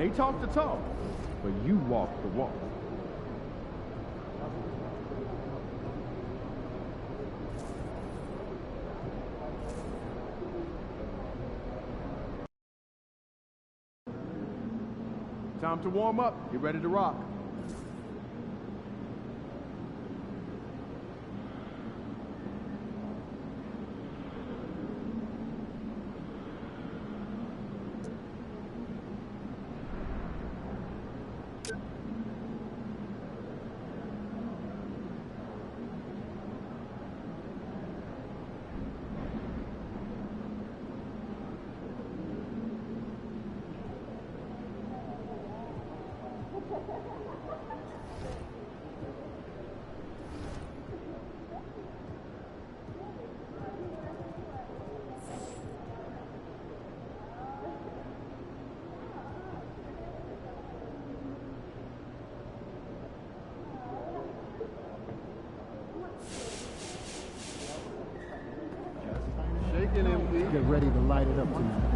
They talk the talk, but you walk the walk. Time to warm up. Get ready to rock. Get ready to light it up tonight.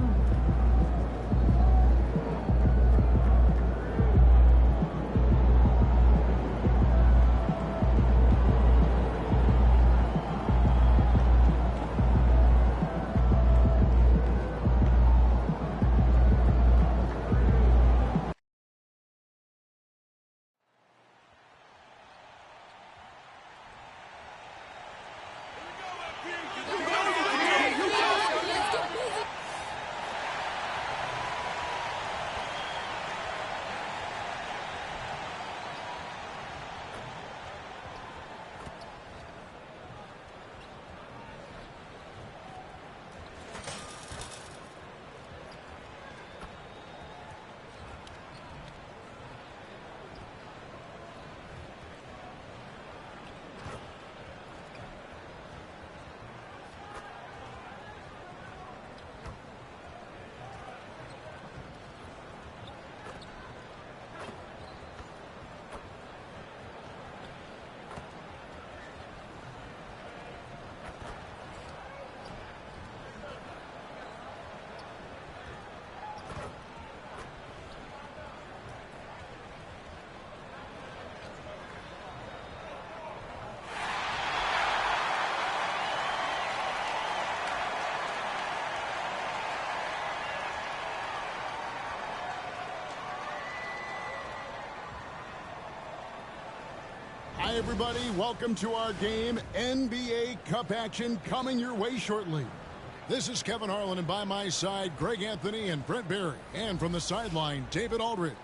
Hi, everybody. Welcome to our game. NBA Cup action coming your way shortly. This is Kevin Harlan, and by my side, Greg Anthony and Brent Barry. And from the sideline, David Aldridge.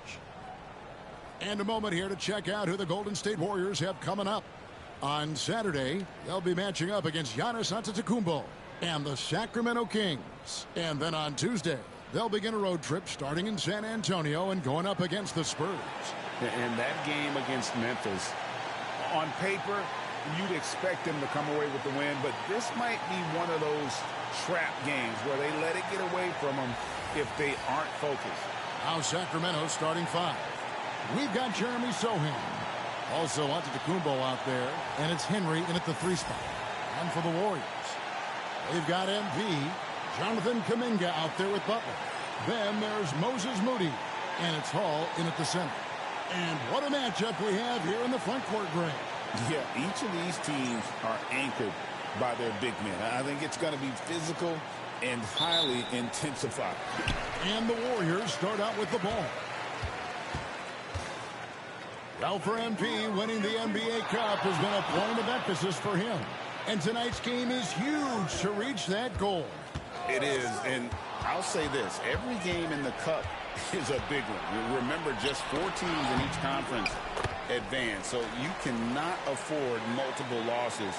And a moment here to check out who the Golden State Warriors have coming up. On Saturday, they'll be matching up against Giannis Antetokounmpo and the Sacramento Kings. And then on Tuesday, they'll begin a road trip starting in San Antonio and going up against the Spurs. And that game against Memphis, on paper, you'd expect them to come away with the win, but this might be one of those trap games where they let it get away from them if they aren't focused. Now Sacramento starting five. We've got Jeremy Sohan. Also Antetokounmpo out there, and it's Henry in at the 3 spot. And for the Warriors, they've got MP, Jonathan Kuminga out there with Butler. Then there's Moses Moody, and it's Hall in at the center. And what a matchup we have here in the front court, Greg. Yeah, each of these teams are anchored by their big men. I think it's going to be physical and highly intensified. And the Warriors start out with the ball. Well, for MP, winning the NBA Cup has been a point of emphasis for him. And tonight's game is huge to reach that goal. It is, and I'll say this. Every game in the Cup is a big one. Remember, just 4 teams in each conference advance, so you cannot afford multiple losses.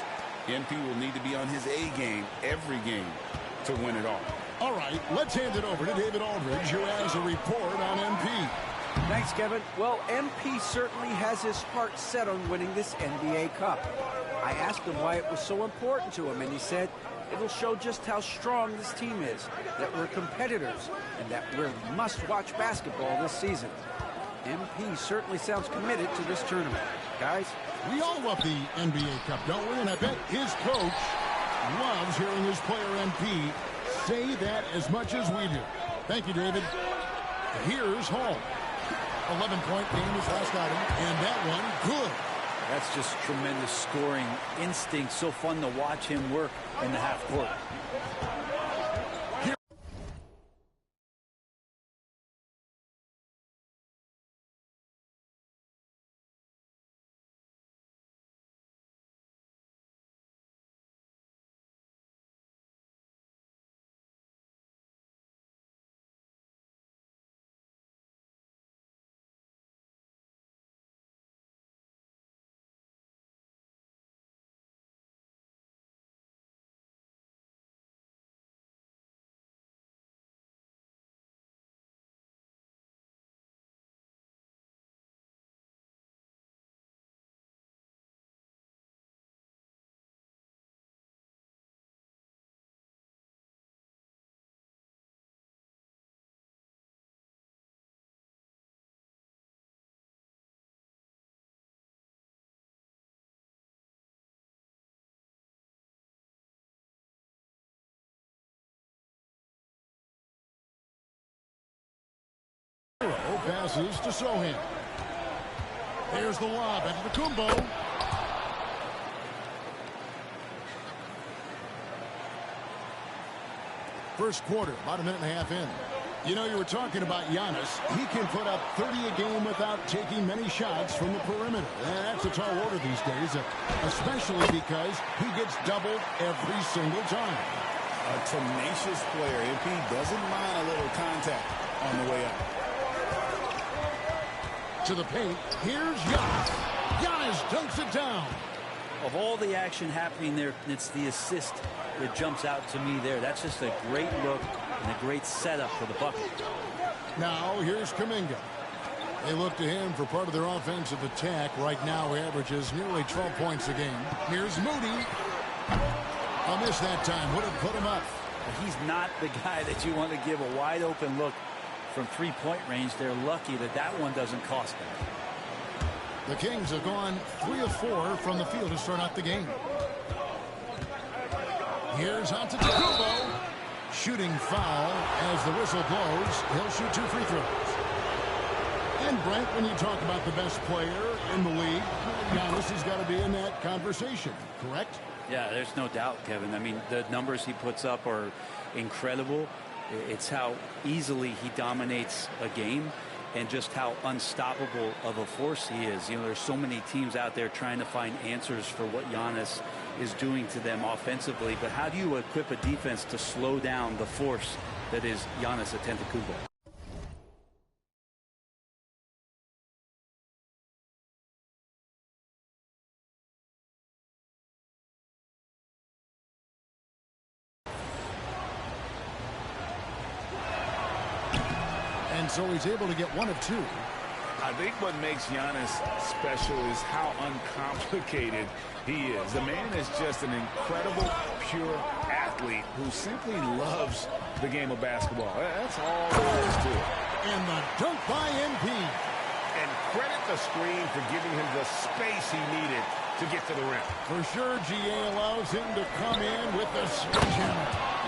MP will need to be on his A game every game to win it all. All right, let's hand it over to David Aldridge, who has a report on MP. Thanks, Kevin. Well, MP certainly has his heart set on winning this NBA Cup. I asked him why it was so important to him, and he said, it'll show just how strong this team is, that we're competitors, and that we're must-watch basketball this season. MP certainly sounds committed to this tournament. Guys, we all love the NBA Cup, don't we? And I bet his coach loves hearing his player MP say that as much as we do. Thank you, David. Here's Hall. 11-point game his last outing, and that one good. That's just tremendous scoring instinct. So fun to watch him work in the half court. Passes to Sohan. There's the lob into the Kumbo. First quarter, about a minute and a half in. You know, you were talking about Giannis. He can put up 30 a game without taking many shots from the perimeter. That's a tall order these days, especially because he gets doubled every single time. A tenacious player. MP doesn't mind a little contact on the way up. To the paint, here's Giannis. Giannis dunks it down. Of all the action happening there, it's the assist that jumps out to me there. That's just a great look and a great setup for the bucket. Now, here's Kuminga. They look to him for part of their offensive attack. Right now, he averages nearly 12 points a game. Here's Moody. A miss that time. Would have put him up. He's not the guy that you want to give a wide open look from three-point range. They're lucky that that one doesn't cost them. The Kings have gone 3 of 4 from the field to start out the game. Here's Antetokounmpo. Shooting foul as the whistle blows. He'll shoot 2 free throws. And Brent, when you talk about the best player in the league, Giannis has got to be in that conversation, correct? Yeah, there's no doubt, Kevin. I mean, the numbers he puts up are incredible. It's how easily he dominates a game and just how unstoppable of a force he is. You know, there's so many teams out there trying to find answers for what Giannis is doing to them offensively. But how do you equip a defense to slow down the force that is Giannis Antetokounmpo? And so he's able to get 1 of 2. I think what makes Giannis special is how uncomplicated he is. The man is just an incredible, pure athlete who simply loves the game of basketball. That's all there is to it. And the dunk by MP. And credit the screen for giving him the space he needed to get to the rim. For sure, GA allows him to come in with the switch.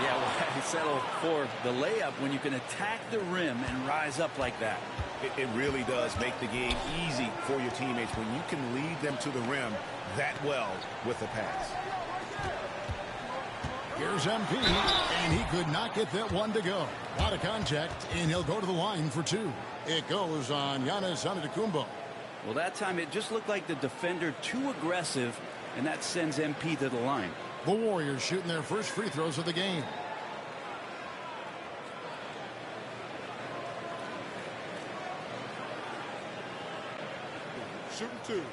Yeah, well, I settle for the layup when you can attack the rim and rise up like that. It really does make the game easy for your teammates when you can lead them to the rim that well with the pass. Here's MP, and he could not get that one to go. Out of contact, and he'll go to the line for 2. It goes on Giannis Antetokounmpo. Well, that time it just looked like the defender too aggressive, and that sends MP to the line. The Warriors shooting their first free throws of the game. Shooting 2.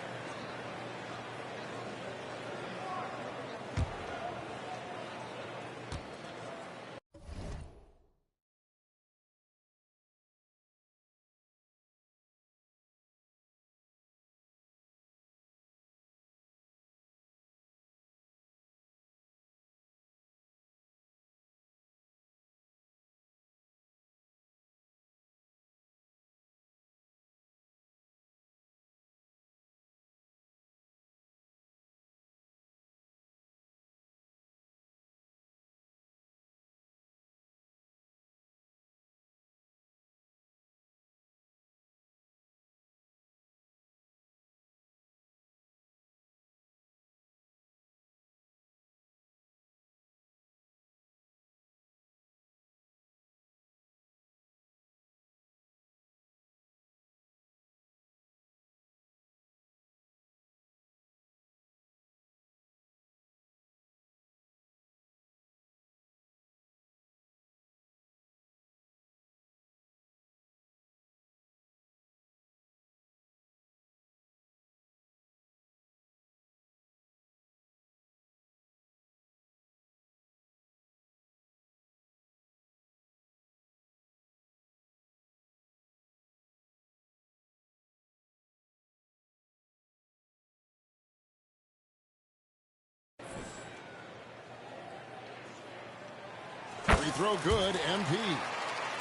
throw good, MP.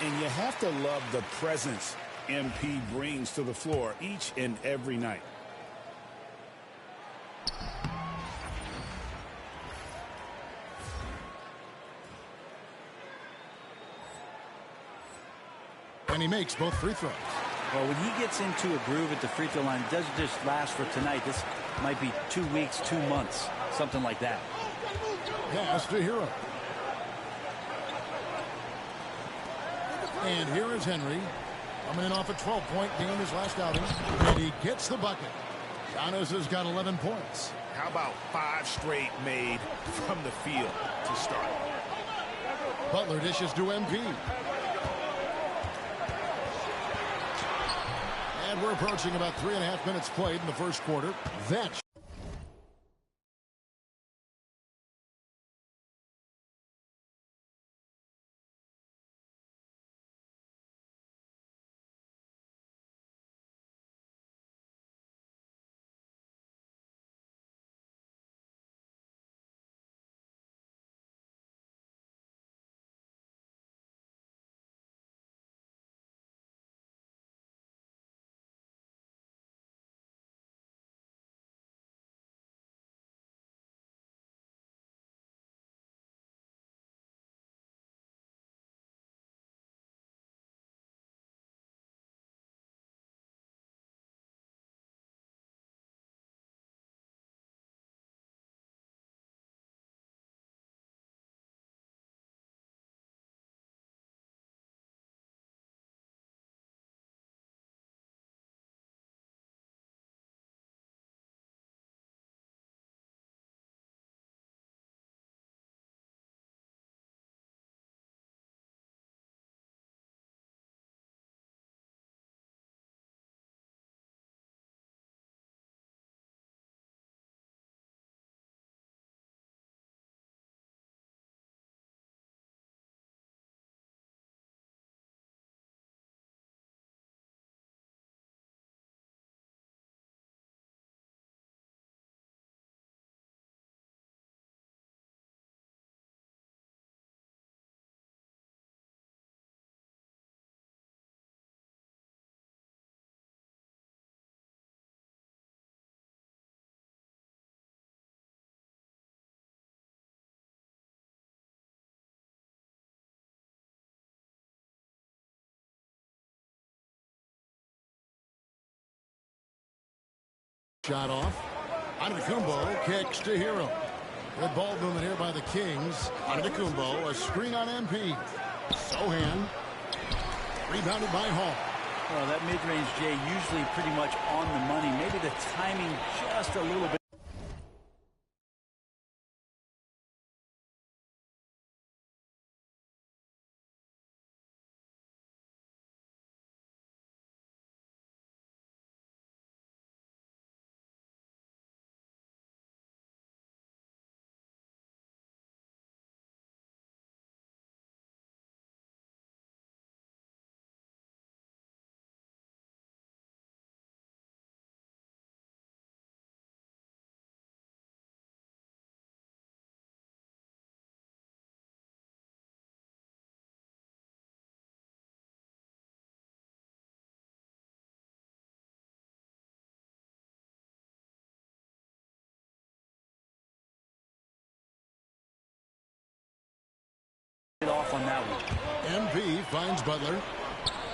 And you have to love the presence MP brings to the floor each and every night. And he makes both free throws. Well, when he gets into a groove at the free throw line, it doesn't just last for tonight. This might be 2 weeks, 2 months, something like that. Pass to Hero. And here is Henry. Coming in off a 12-point game his last outing. And he gets the bucket. Giannis has got 11 points. How about 5 straight made from the field to start? Butler dishes to MP. And we're approaching about 3.5 minutes played in the first quarter. That's shot off. Antetokounmpo kicks to Hero. Good ball movement here by the Kings. Antetokounmpo, a screen on MP. Sohan. Rebounded by Hall. Well, that mid-range, Jay, usually pretty much on the money. Maybe the timing just a little bit. Off on that one. MP finds Butler.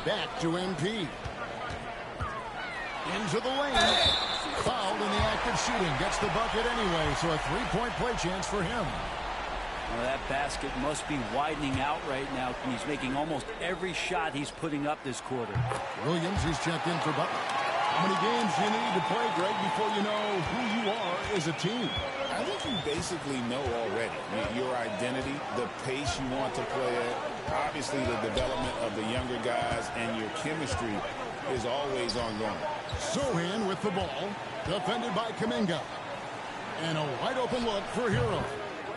Back to MP. Into the lane. Fouled in the act of shooting. Gets the bucket anyway, so a three-point play chance for him. Well, that basket must be widening out right now. He's making almost every shot he's putting up this quarter. Williams, who's checked in for Butler. How many games do you need to play, Greg, before you know who you are as a team? I think you basically know already your identity, the pace you want to play at, obviously the development of the younger guys, and your chemistry is always ongoing. Sohan with the ball, defended by Kuminga. And a wide open look for Hero.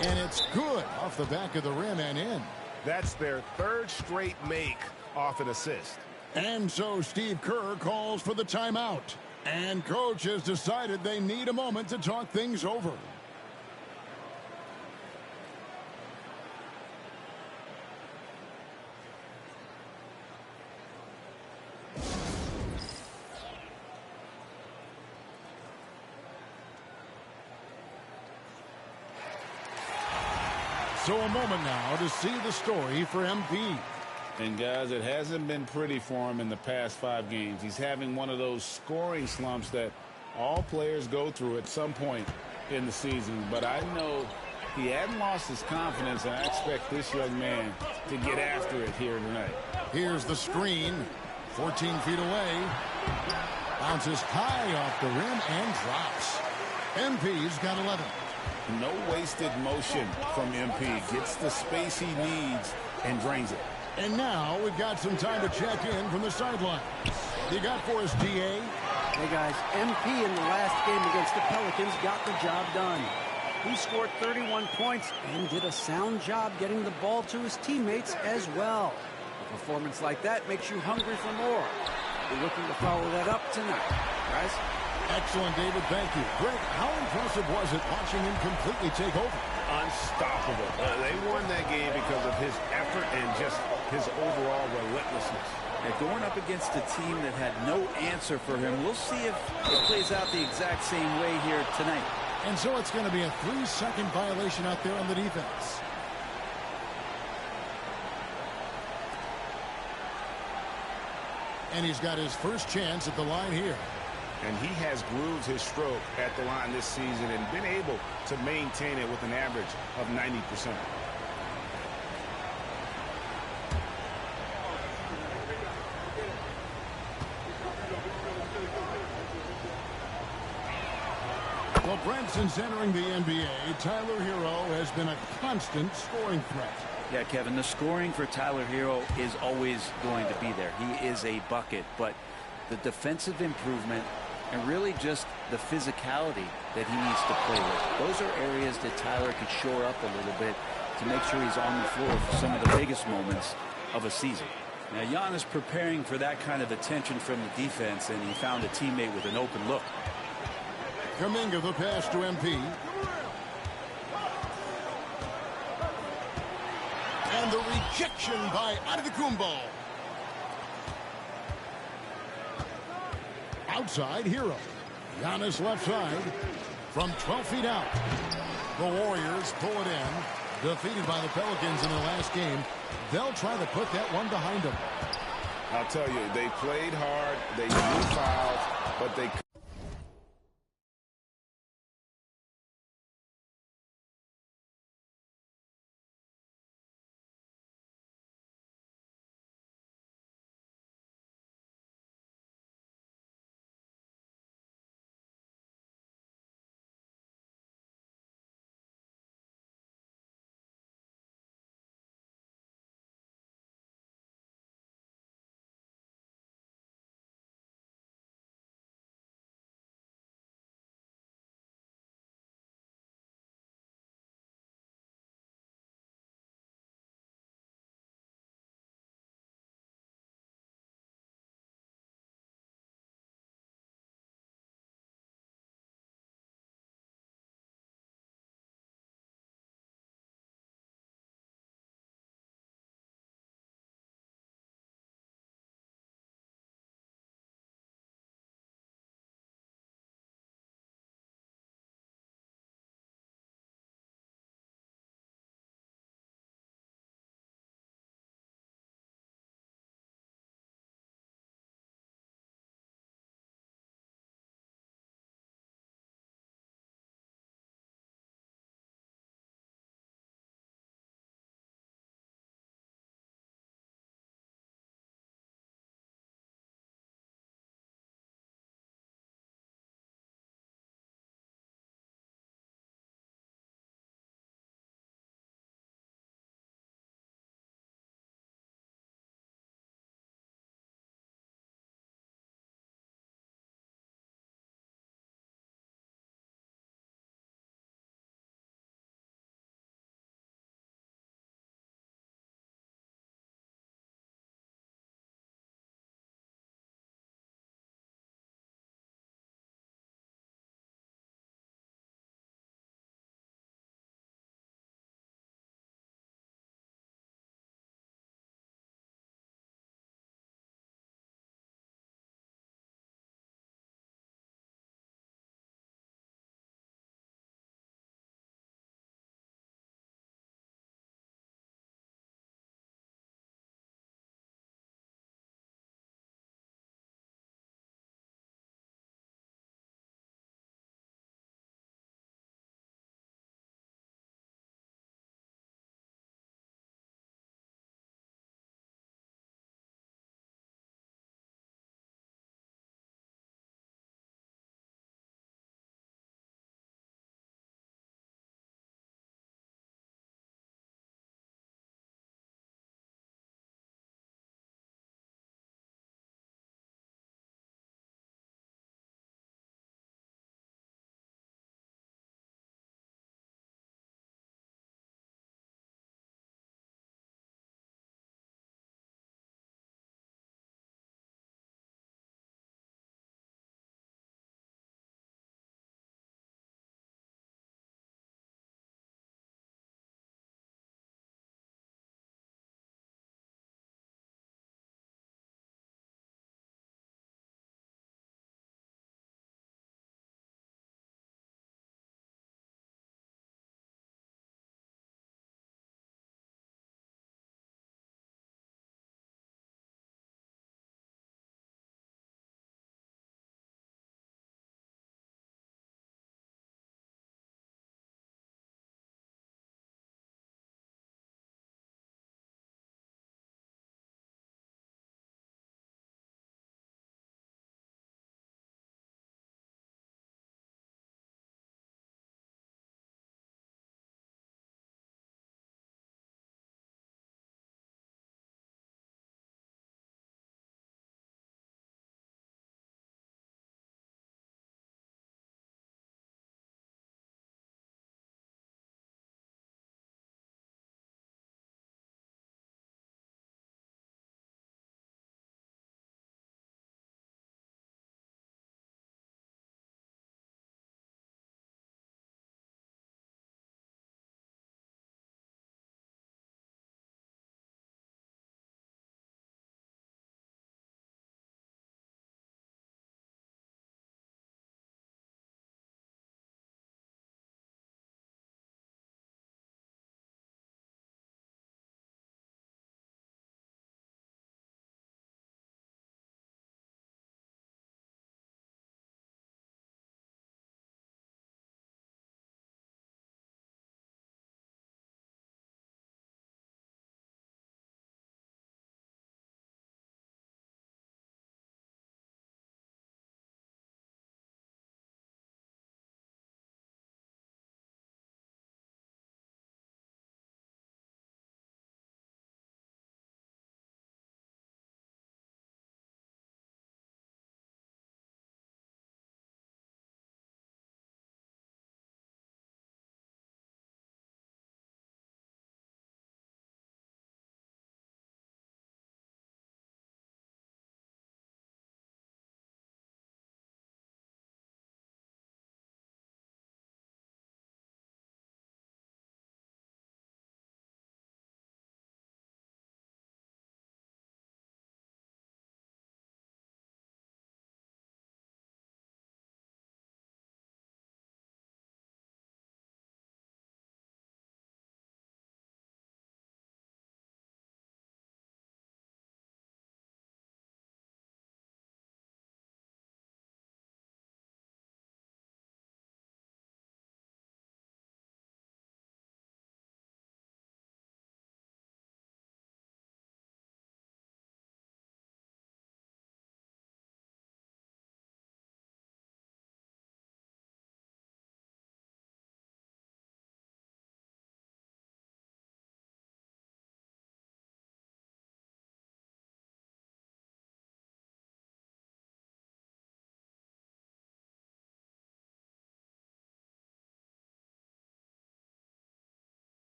And it's good off the back of the rim and in. That's their 3rd straight make off an assist. And so Steve Kerr calls for the timeout. And coach has decided they need a moment to talk things over. So a moment now to see the story for MP. And guys, it hasn't been pretty for him in the past 5 games. He's having one of those scoring slumps that all players go through at some point in the season. But I know he hadn't lost his confidence, and I expect this young man to get after it here tonight. Here's the screen. 14 feet away. Bounces high off the rim and drops. MP's got 11. No wasted motion from MP. Gets the space he needs and drains it. And now we've got some time to check in from the sideline. You got for us, DA? Hey, guys, MP in the last game against the Pelicans got the job done. He scored 31 points and did a sound job getting the ball to his teammates as well. A performance like that makes you hungry for more. We're looking to follow that up tonight. Guys? Excellent, David. Thank you. Greg, how impressive was it watching him completely take over? Unstoppable. They won that game because of his effort and just his overall relentlessness. And going up against a team that had no answer for him, we'll see if it plays out the exact same way here tonight. And so it's going to be a 3-second violation out there on the defense. And he's got his first chance at the line here. And he has grooved his stroke at the line this season and been able to maintain it with an average of 90%. Well, Brent, since entering the NBA, Tyler Hero has been a constant scoring threat. Yeah, Kevin, the scoring for Tyler Hero is always going to be there. He is a bucket, but the defensive improvement and really just the physicality that he needs to play with. Those are areas that Tyler could shore up a little bit to make sure he's on the floor for some of the biggest moments of a season. Now, Giannis preparing for that kind of attention from the defense, and he found a teammate with an open look. Kuminga the pass to MP. And the rejection by Antetokounmpo. Outside, Hero. Giannis left side from 12 feet out. The Warriors pull it in. Defeated by the Pelicans in their last game. They'll try to put that one behind them. I'll tell you, they played hard, they drew fouls, but they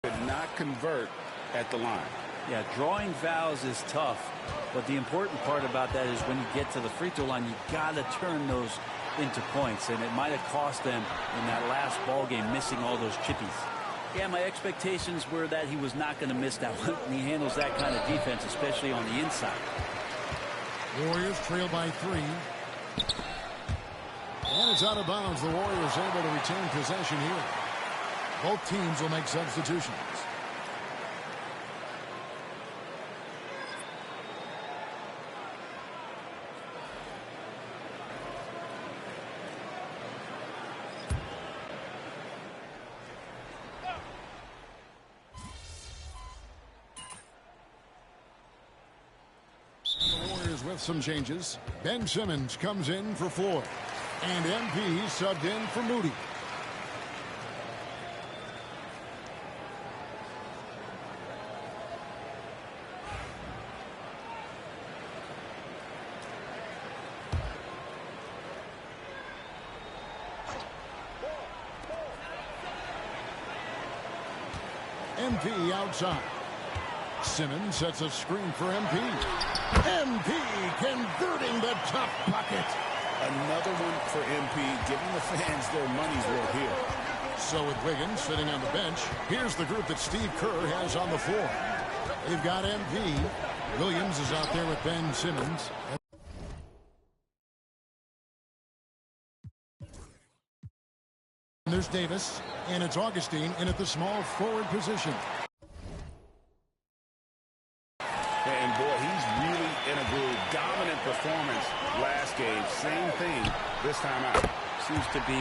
Did not convert at the line. Yeah, drawing fouls is tough, but the important part about that is when you get to the free throw line, you got to turn those into points, and it might have cost them in that last ball game, missing all those chippies. Yeah, my expectations were that he was not going to miss that one, and he handles that kind of defense, especially on the inside. Warriors trail by 3. And it's out of bounds. The Warriors able to retain possession here. Both teams will make substitutions. With some changes, Ben Simmons comes in for Floyd, and MP subbed in for Moody. MP outside. Simmons sets a screen for MP. MP converting the top bucket. Another one for MP, giving the fans their money's worth here. So with Wiggins sitting on the bench, here's the group that Steve Kerr has on the floor. They've got MP. Williams is out there with Ben Simmons. And there's Davis, and it's Augustine in at the small forward position. And boy, he's really in a groove. Dominant performance last game. Same thing this time out. Seems to be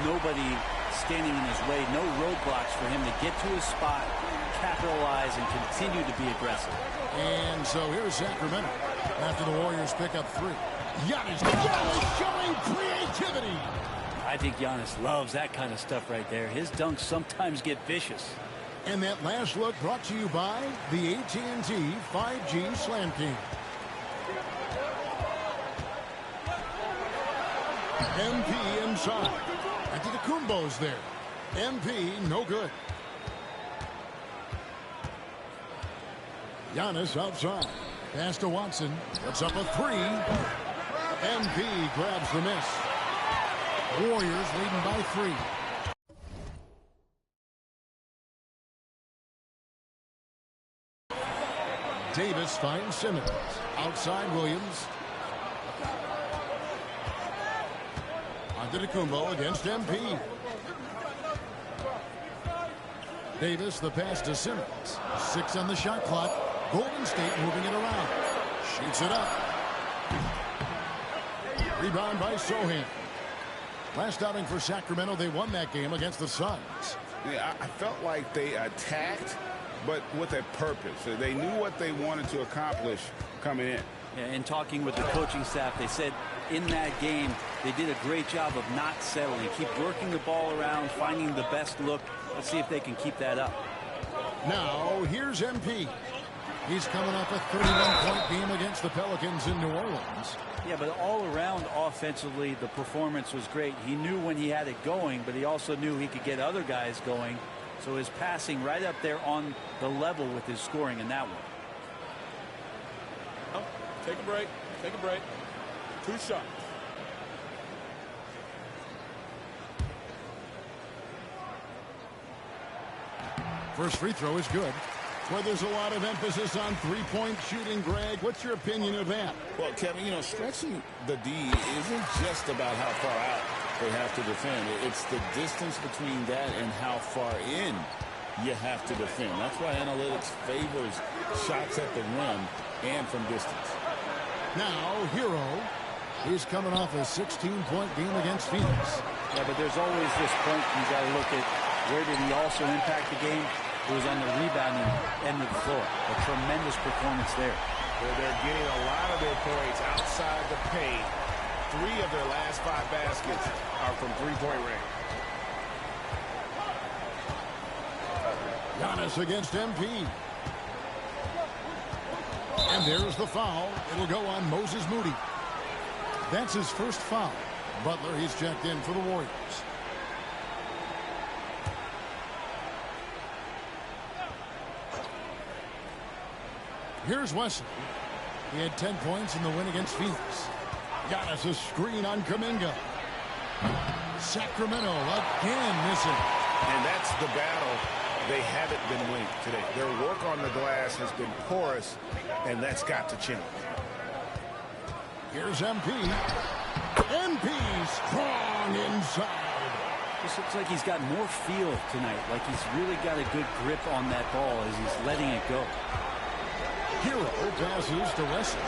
nobody standing in his way. No roadblocks for him to get to his spot, capitalize, and continue to be aggressive. And so here's Sacramento after the Warriors pick up 3. Giannis showing creativity. I think Giannis loves that kind of stuff right there. His dunks sometimes get vicious. And that last look brought to you by the AT&T 5G Slam King. MP inside. Antetokounmpo's there. MP no good. Giannis outside. Pass to Watson. Puts up a 3. MP grabs the miss. Warriors leading by 3. Davis finds Simmons. Outside Williams. Antetokounmpo against MP. Davis, the pass to Simmons. 6 on the shot clock. Golden State moving it around. Shoots it up. Rebound by Sohan. Last outing for Sacramento, they won that game against the Suns. Yeah, I felt like they attacked, but with a purpose. They knew what they wanted to accomplish coming in. Yeah, and talking with the coaching staff, they said in that game they did a great job of not settling. Keep working the ball around, finding the best look. Let's see if they can keep that up. Now, here's MP. He's coming off a 31-point game against the Pelicans in New Orleans. Yeah, but all around offensively, the performance was great. He knew when he had it going, but he also knew he could get other guys going. So his passing right up there on the level with his scoring in that one. Oh, take a break. Take a break. 2 shots. First free throw is good. Well, there's a lot of emphasis on three-point shooting, Greg. What's your opinion of that? Well, Kevin, you know, stretching the D isn't just about how far out they have to defend. It's the distance between that and how far in you have to defend. That's why analytics favors shots at the rim and from distance. Now, Hero. He's coming off a 16-point game against Phoenix. Yeah, but there's always this point you got to look at where did he also impact the game. It was on the rebounding end of the floor. A tremendous performance there. Well, they're getting a lot of their points outside the paint. 3 of their last 5 baskets are from three-point range. Giannis against MP. And there's the foul. It'll go on Moses Moody. That's his first foul. Butler, he's checked in for the Warriors. Here's Wesley. He had 10 points in the win against Phoenix. Giannis a screen on Kuminga. Sacramento again missing. And that's the battle they haven't been winning today. Their work on the glass has been porous, and that's got to change. Here's MP. MP strong inside. This looks like he's got more feel tonight, like he's really got a good grip on that ball as he's letting it go. Hero passes to Wesley.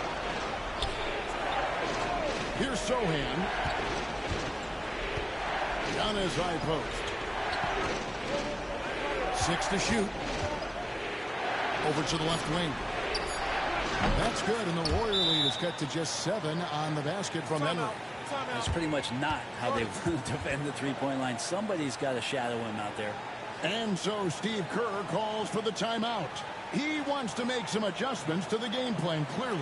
Here's Sohan. Giannis high post. 6 to shoot. Over to the left wing. That's good, and the Warrior lead is cut to just 7 on the basket from Henry. That's pretty much not how they defend the three-point line. Somebody's got to shadow him out there. And so Steve Kerr calls for the timeout. He wants to make some adjustments to the game plan, clearly.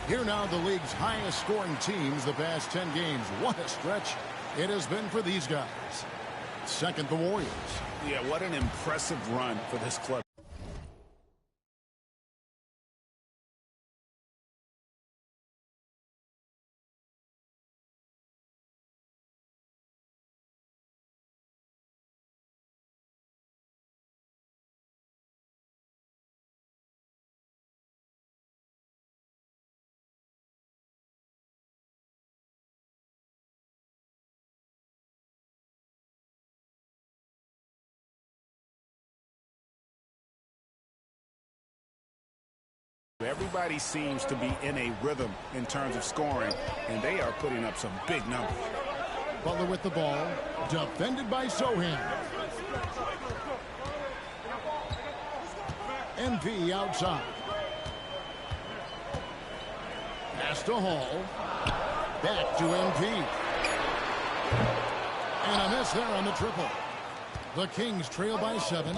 Here now the league's highest scoring teams the past 10 games. What a stretch it has been for these guys. Second, the Warriors. Yeah, what an impressive run for this club. Everybody seems to be in a rhythm in terms of scoring, and they are putting up some big numbers. Butler with the ball, defended by Sohan. MP outside. Pass to Hall. Back to MP. And a miss there on the triple. The Kings trail by 7.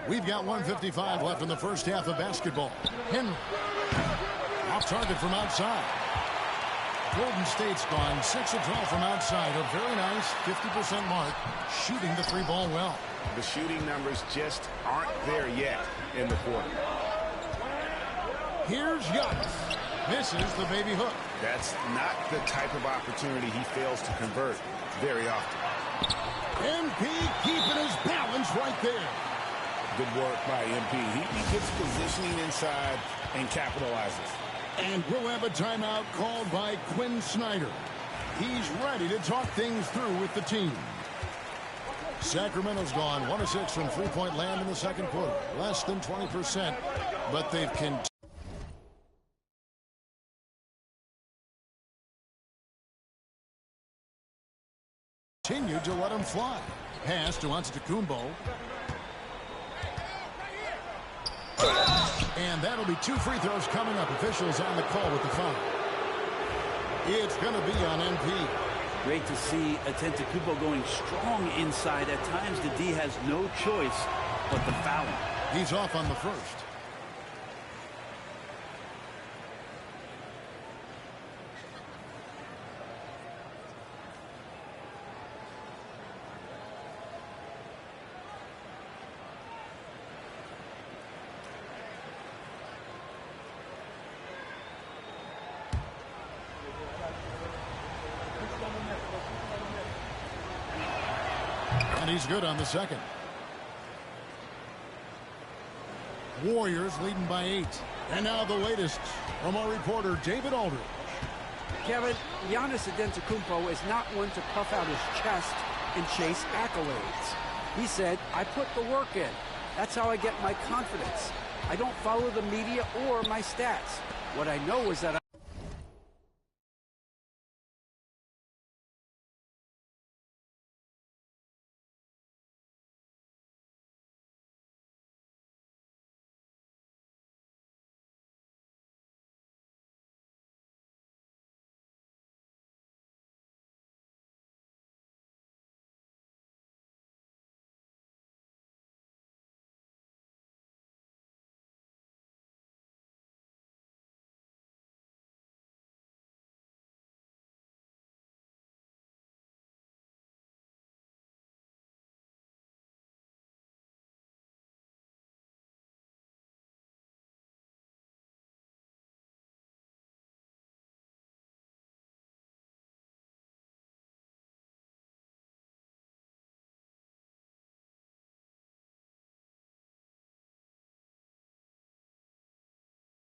We've got 1:55 left in the first half of basketball. Henry. Off target from outside. Golden State's gone 6 of 12 from outside. A very nice 50% mark. Shooting the three ball well. The shooting numbers just aren't there yet in the quarter. Here's Giannis. Misses the baby hook. That's not the type of opportunity he fails to convert very often. MP keeping his balance right there. Good work by MP. He gets positioning inside and capitalizes. And we'll have a timeout called by Quinn Snyder. He's ready to talk things through with the team. Sacramento's gone 1 of 6 from three-point land in the second quarter. Less than 20%, but they've continued to let him fly. Pass to Antetokounmpo. And that'll be 2 free throws coming up. Officials on the call with the foul. It's going to be on MP. Great to see Antetokounmpo going strong inside. At times, the D has no choice but to foul him. He's off on the first. And he's good on the second. Warriors leading by 8. And now the latest from our reporter, David Aldridge. Kevin, Giannis Antetokounmpo is not one to puff out his chest and chase accolades. He said, I put the work in. That's how I get my confidence. I don't follow the media or my stats. What I know is that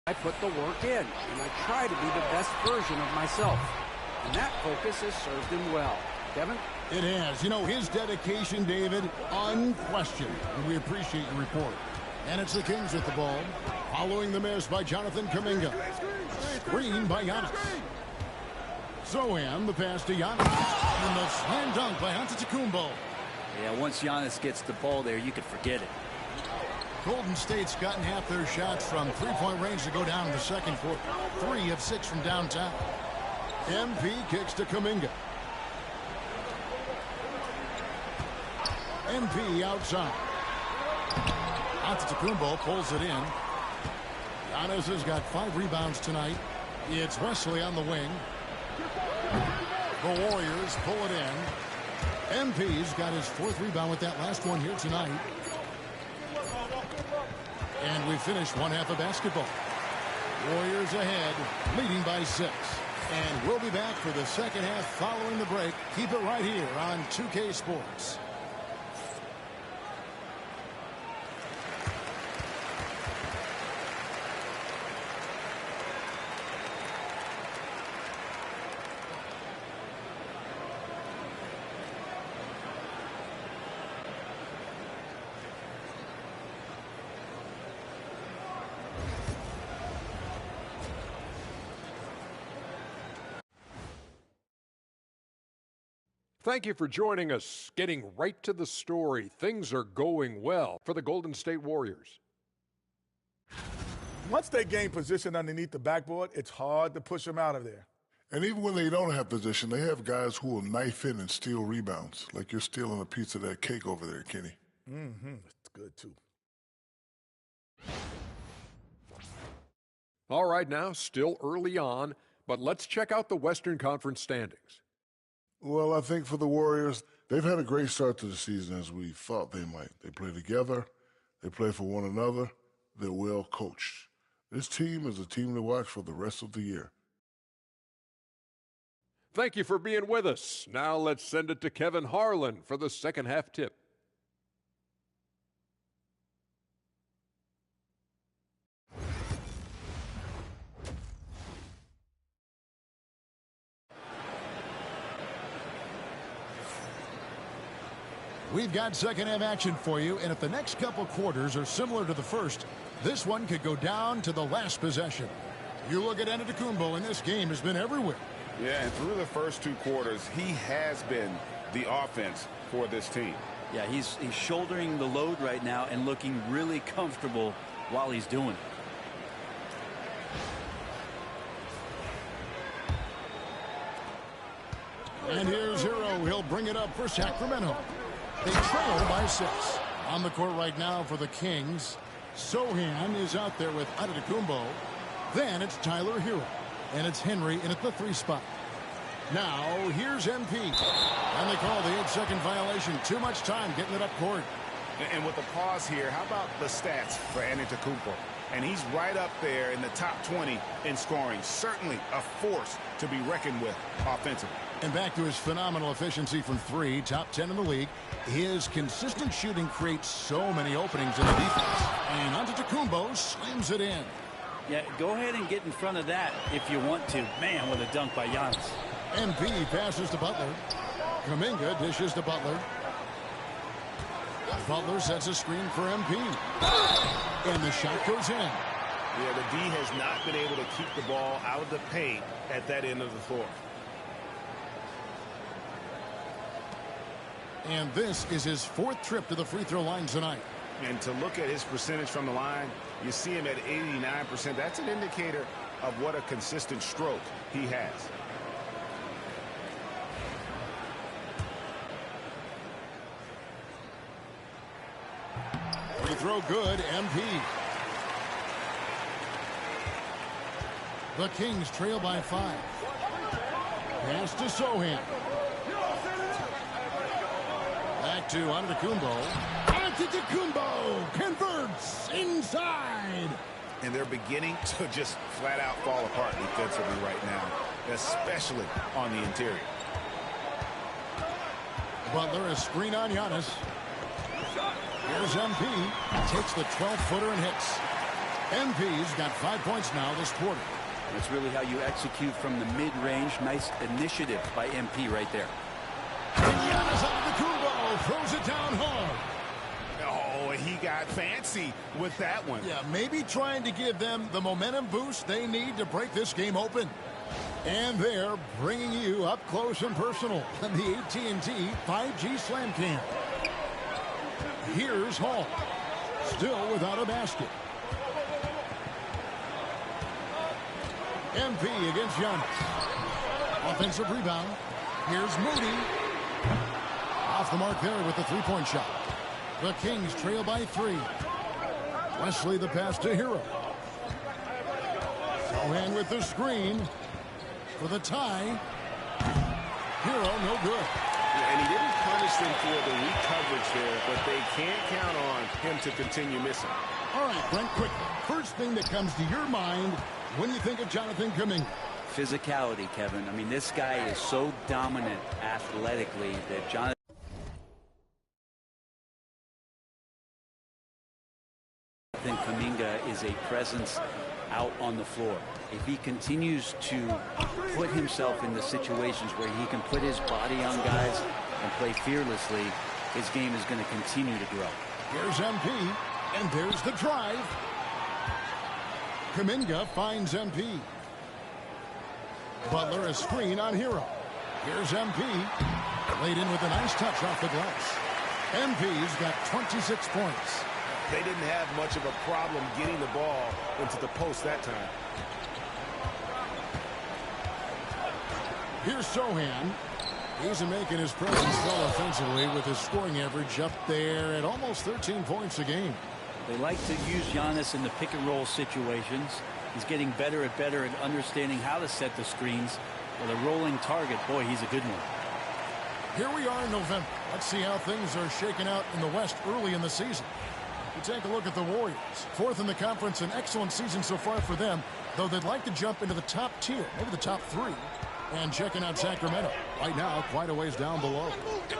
I put the work in, and I try to be the best version of myself. And that focus has served him well. Kevin? It has. You know, his dedication, David, unquestioned. And we appreciate your report. And it's the Kings with the ball. Following the miss by Jonathan Kuminga. Screen by Giannis. Zohan, the pass to Giannis. And the slam dunk by Antetokounmpo. Yeah, once Giannis gets the ball there, you could forget it. Golden State's gotten half their shots from three-point range to go down in the second quarter. 3 of 6 from downtown. MP kicks to Kuminga. MP outside. Antetokounmpo pulls it in. Giannis has got 5 rebounds tonight. It's Wesley on the wing. The Warriors pull it in. MP's got his 4th rebound with that last one here tonight. And we finish one half of basketball. Warriors ahead, leading by 6. And we'll be back for the second half following the break. Keep it right here on 2K Sports. Thank you for joining us. Getting right to the story. Things are going well for the Golden State Warriors. Once they gain position underneath the backboard, it's hard to push them out of there. And even when they don't have position, they have guys who will knife in and steal rebounds, like you're stealing a piece of that cake over there, Kenny. It's good, too. All right, now, still early on, but let's check out the Western Conference standings. Well, I think for the Warriors, they've had a great start to the season as we thought they might. They play together. They play for one another. They're well coached. This team is a team to watch for the rest of the year. Thank you for being with us. Now let's send it to Kevin Harlan for the second half tip. We've got second half action for you, and if the next couple quarters are similar to the first, this one could go down to the last possession. You look at Antetokounmpo, and this game has been everywhere. Yeah, and through the first 2 quarters, he has been the offense for this team. Yeah, he's shouldering the load right now and looking really comfortable while he's doing it. And here's Hero. He'll bring it up for Sacramento. They trail by 6. On the court right now for the Kings. Zohan is out there with Antetokounmpo. Then it's Tyler Hero. And it's Henry in at the 3 spot. Now, here's MP. And they call the 8-second violation. Too much time getting it up court. And with the pause here, how about the stats for Antetokounmpo? And he's right up there in the top 20 in scoring. Certainly a force to be reckoned with offensively. And back to his phenomenal efficiency from 3, top 10 in the league. His consistent shooting creates so many openings in the defense. And Antetokounmpo slams it in. Yeah, go ahead and get in front of that if you want to. Man, what a dunk by Giannis. MP passes to Butler. Kuminga dishes to Butler. Butler sets a screen for MP. And the shot goes in. Yeah, the D has not been able to keep the ball out of the paint at that end of the floor. And this is his 4th trip to the free throw line tonight. And to look at his percentage from the line, you see him at 89%. That's an indicator of what a consistent stroke he has. Free throw good, MP. The Kings trail by 5. Pass to Sohan. Back to Antetokounmpo. Antetokounmpo converts inside. And they're beginning to just flat out fall apart defensively right now, especially on the interior. Butler, a screen on Giannis. Here's MP. Takes the 12-footer and hits. MP's got 5 points now this quarter. That's really how you execute from the mid-range. Nice initiative by MP right there. And Giannis Antetokounmpo throws it down hard. Oh, he got fancy with that one. Yeah, maybe trying to give them the momentum boost they need to break this game open. And they're bringing you up close and personal on the AT&T 5G Slam Cam. Here's Hall, still without a basket. MP against Giannis. Offensive rebound. Here's Moody. Off the mark there with the three-point shot. The Kings trail by 3. Wesley the pass to Hero. Sohan with the screen for the tie. Hero no good. And he didn't punish them for the weak coverage there, but they can't count on him to continue missing. All right, Brent, quickly. First thing that comes to your mind when you think of Jonathan Kuminga. Physicality, Kevin. I mean, this guy is so dominant athletically that Jonathan Kuminga is a presence out on the floor. If he continues to put himself into situations where he can put his body on guys and play fearlessly, his game is going to continue to grow. Here's MP, and there's the drive. Kuminga finds MP. Butler a screen on Hero. Here's MP. Laid in with a nice touch off the glass. MP's got 26 points. They didn't have much of a problem getting the ball into the post that time. Here's Sohan. He's making his presence felt offensively with his scoring average up there at almost 13 points a game. They like to use Giannis in the pick and roll situations. He's getting better at understanding how to set the screens. With a rolling target, boy, he's a good one. Here we are in November. Let's see how things are shaking out in the West early in the season. We take a look at the Warriors. 4th in the conference, an excellent season so far for them, though they'd like to jump into the top tier, maybe the top 3. And checking out Sacramento. Right now, quite a ways down below.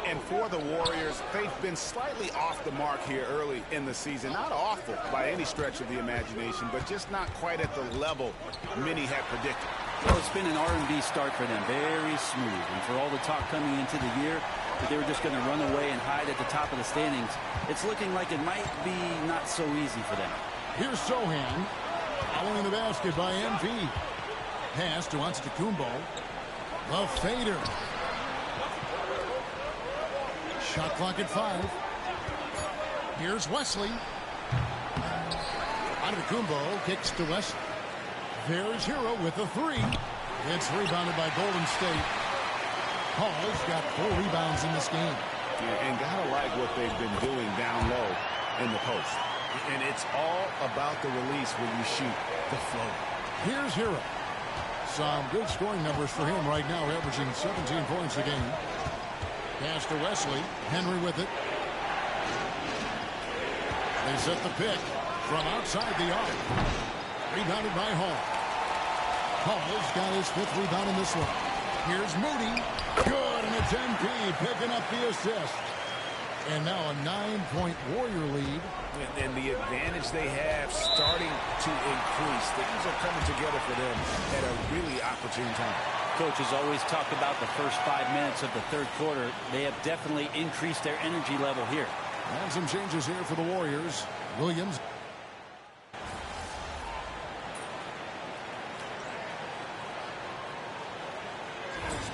And for the Warriors, they've been slightly off the mark here early in the season. Not awful by any stretch of the imagination, but just not quite at the level many had predicted. Well, it's been an R&B start for them. Very smooth. And for all the talk coming into the year that they were just going to run away and hide at the top of the standings, it's looking like it might be not so easy for them. Here's Sohan. Following the basket by MP. Pass to Antetokounmpo. The fader. Shot clock at 5. Here's Wesley. Antetokounmpo kicks to Wesley. There's Hero with the 3. It's rebounded by Golden State. Hall's got 4 rebounds in this game. Yeah, and gotta like what they've been doing down low in the post. And it's all about the release when you shoot the float. Here's Hero. Some good scoring numbers for him right now, averaging 17 points a game. Pass to Wesley. Henry with it. They set the pick from outside the arc. Rebounded by Hall. Hall's got his 5th rebound in this one. Here's Moody. Good, and it's MP picking up the assist. And now a 9-point Warrior lead. And the advantage they have starting to increase. Things are coming together for them at a really opportune time. Coaches always talk about the first 5 minutes of the 3rd quarter. They have definitely increased their energy level here. And some changes here for the Warriors. Williams.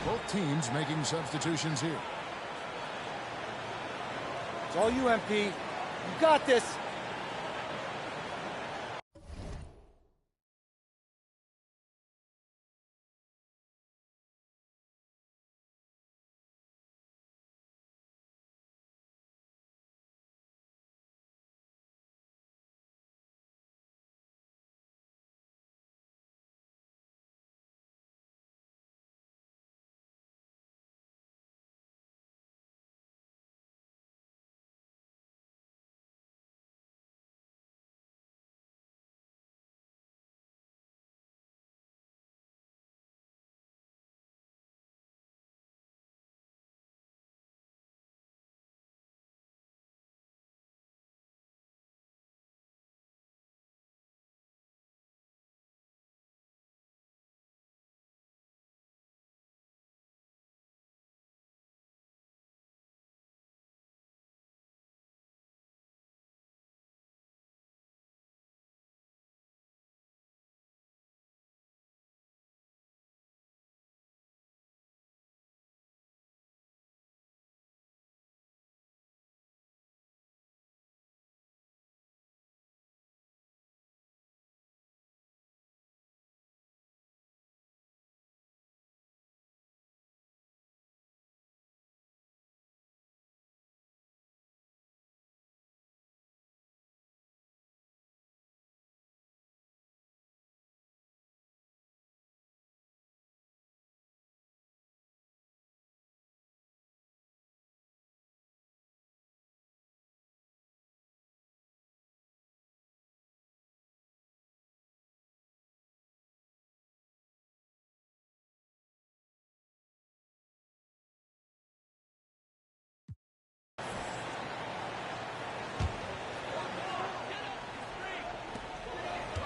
Both teams making substitutions here. It's all you, MP. You got this.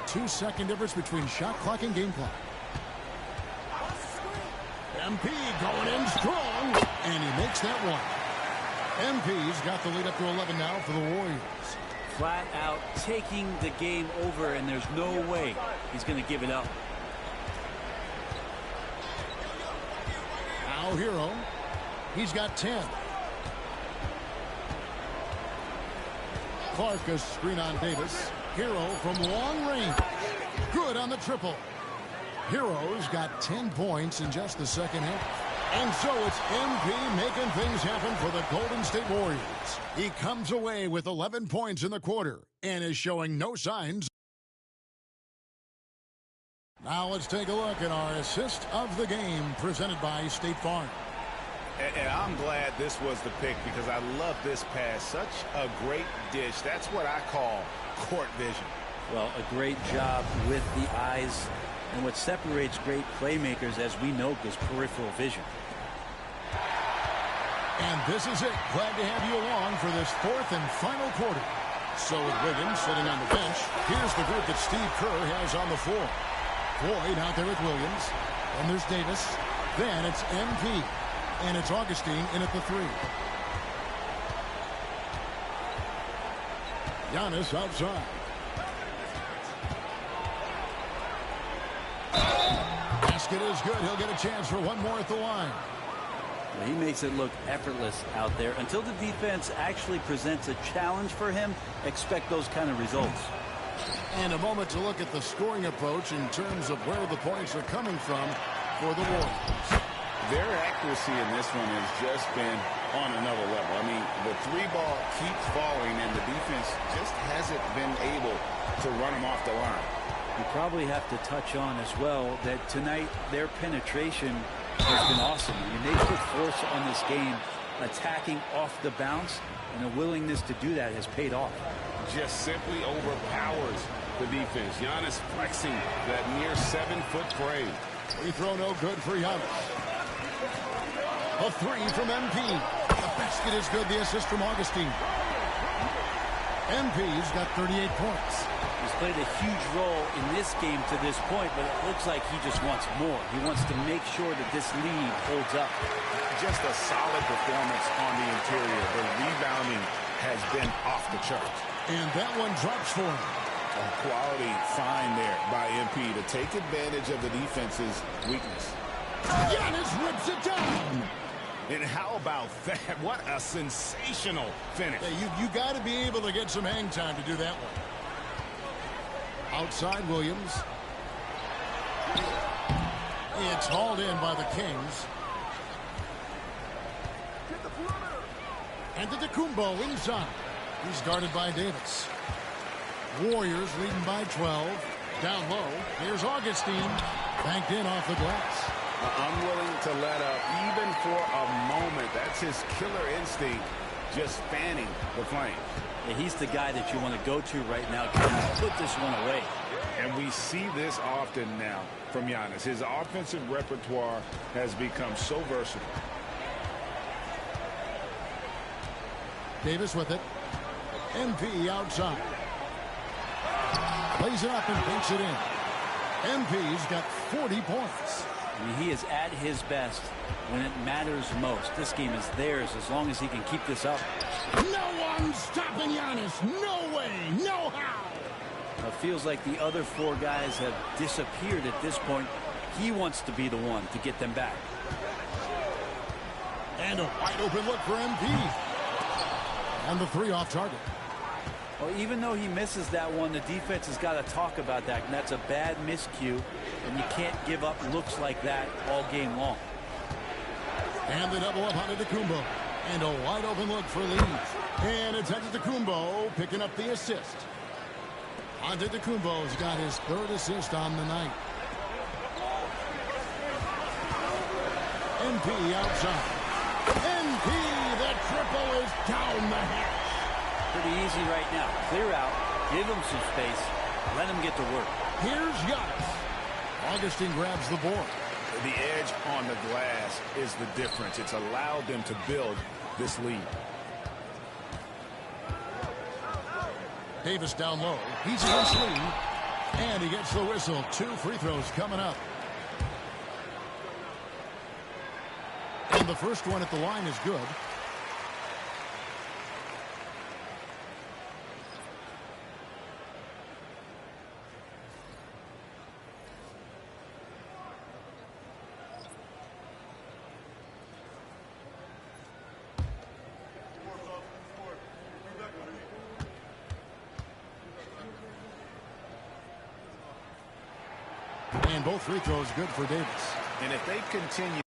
Two-second difference between shot clock and game clock. MP going in strong, and he makes that one. MP's got the lead up to 11 now for the Warriors. Flat out taking the game over, and there's no way he's going to give it up. Now Hero. He's got 10. Clark a screen on Davis. Hero from long range. Good on the triple. Hero's got 10 points in just the second half. And so it's MP making things happen for the Golden State Warriors. He comes away with 11 points in the quarter and is showing no signs. Now let's take a look at our assist of the game presented by State Farm. And I'm glad this was the pick because I love this pass. Such a great dish. That's what I call court vision. Well, a great job with the eyes. And what separates great playmakers, as we know, is peripheral vision. And this is it. Glad to have you along for this fourth and final quarter. So with Wiggins sitting on the bench, here's the group that Steve Kerr has on the floor. Floyd out there with Williams. Then there's Davis. Then it's MP. And it's Augustine in at the 3. Giannis outside. Basket is good. He'll get a chance for one more at the line. Well, he makes it look effortless out there. Until the defense actually presents a challenge for him, expect those kind of results. And a moment to look at the scoring approach in terms of where the points are coming from for the Warriors. Their accuracy in this one has just been on another level. I mean, the 3-ball keeps falling, and the defense just hasn't been able to run them off the line. You probably have to touch on as well that tonight their penetration has been awesome. I mean, they put force on this game, attacking off the bounce, and a willingness to do that has paid off. Just simply overpowers the defense. Giannis flexing that near 7-foot frame. Free throw no good for Giannis. A 3 from MP. The basket is good. The assist from Augustine. MP's got 38 points. He's played a huge role in this game to this point, but it looks like he just wants more. He wants to make sure that this lead holds up. Just a solid performance on the interior. The rebounding has been off the charts. And that one drops for him. A quality find there by MP to take advantage of the defense's weakness. Giannis rips it down. And how about that? What a sensational finish. Yeah, you got to be able to get some hang time to do that one. Outside Williams. It's hauled in by the Kings. And Antetokounmpo inside. He's guarded by Davis. Warriors leading by 12. Down low. Here's Augustine. Banked in off the glass. Unwilling to let up even for a moment. That's his killer instinct, just fanning the flame. Yeah, he's the guy that you want to go to right now. Put this one away. And we see this often now from Giannis. His offensive repertoire has become so versatile. Davis with it. MP outside. Plays it up and banks it in. MP's got 40 points. I mean, he is at his best when it matters most. This game is theirs as long as he can keep this up. No one's stopping Giannis. No way. No how. It feels like the other four guys have disappeared at this point. He wants to be the one to get them back. And a wide open look for MP. And the three off target. Well, even though he misses that one, the defense has got to talk about that. And that's a bad miscue. And you can't give up looks like that all game long. And the double up on Antetokounmpo. And a wide open look for Leeds. And it's Antetokounmpo picking up the assist. Antetokounmpo's got his third assist on the night. MP outside. MP, the triple is down the hatch. Pretty easy right now. Clear out, give him some space, let him get to work. Here's Giannis. Augustine grabs the board. The edge on the glass is the difference. It's allowed them to build this lead. Davis down low. He's against Lee. And he gets the whistle. 2 free throws coming up. And the first one at the line is good. And both free throws good for Davis. And if they continue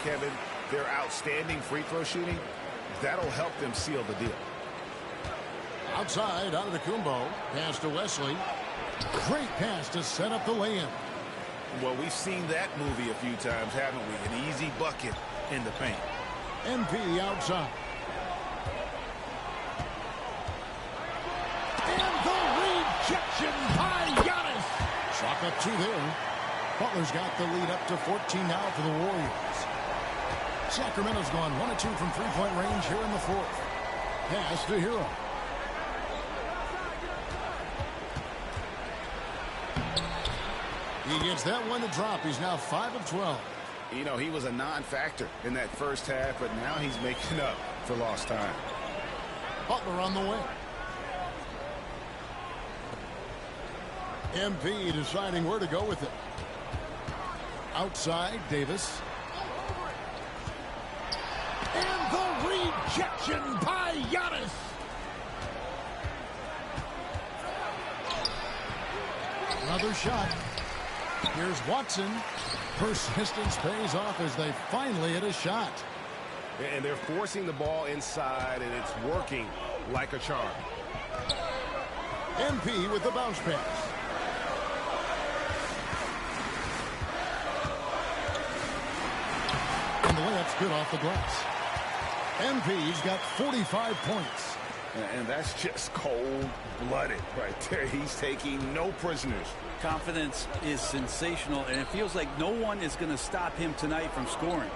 Kevin, their outstanding free throw shooting, that'll help them seal the deal. Outside, out of the Kumbo. Pass to Wesley. Great pass to set up the lay-in. Well, we've seen that movie a few times, haven't we? An easy bucket in the paint. MP outside. And the rejection by Giannis. Chalk up 2 there. Butler's got the lead up to 14 now for the Warriors. Sacramento's gone 1 of 2 from three-point range here in the fourth. Pass to Hero. He gets that one to drop. He's now 5 of 12. You know, he was a non-factor in that first half, but now he's making up for lost time. Butler on the way. MP deciding where to go with it. Outside, Davis. And the rejection by Giannis. Another shot. Here's Watson. Persistence pays off as they finally hit a shot. And they're forcing the ball inside, and it's working like a charm. MP with the bounce pass. And the layup's good off the glass. MP's got 45 points. And that's just cold-blooded right there. He's taking no prisoners. Confidence is sensational, and it feels like no one is going to stop him tonight from scoring.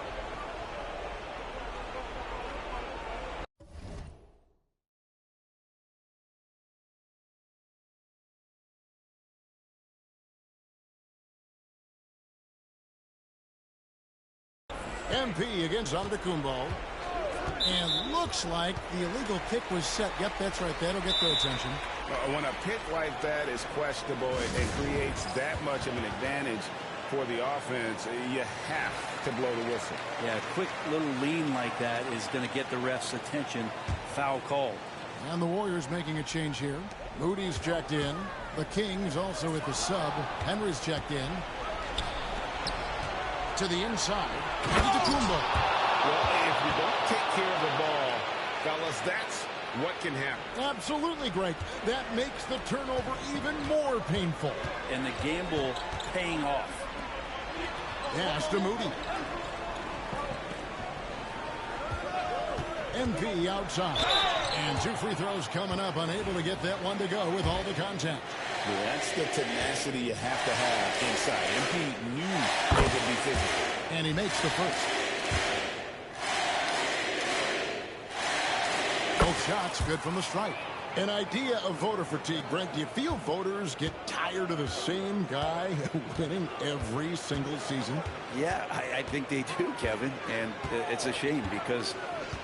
MP against Antetokounmpo. And looks like the illegal kick was set. Yep, that's right. That'll get their attention. When a pick like that is questionable and creates that much of an advantage for the offense, you have to blow the whistle. Yeah, a quick little lean like that is going to get the ref's attention. Foul called. And the Warriors making a change here. Moody's checked in. The Kings also at the sub. Henry's checked in. To the inside. Antetokounmpo. Well, if you don't take care of the ball, fellas, that's what can happen. Absolutely, Greg. That makes the turnover even more painful. And the gamble paying off. Pass to Moody. MP outside. And 2 free throws coming up. Unable to get that one to go with all the contact. Yeah, that's the tenacity you have to have inside. MP knew it would be physical. And he makes the first. Both shots good from the stripe. An idea of voter fatigue, Brent. Do you feel voters get tired of the same guy winning every single season? Yeah, I think they do, Kevin. And it's a shame because,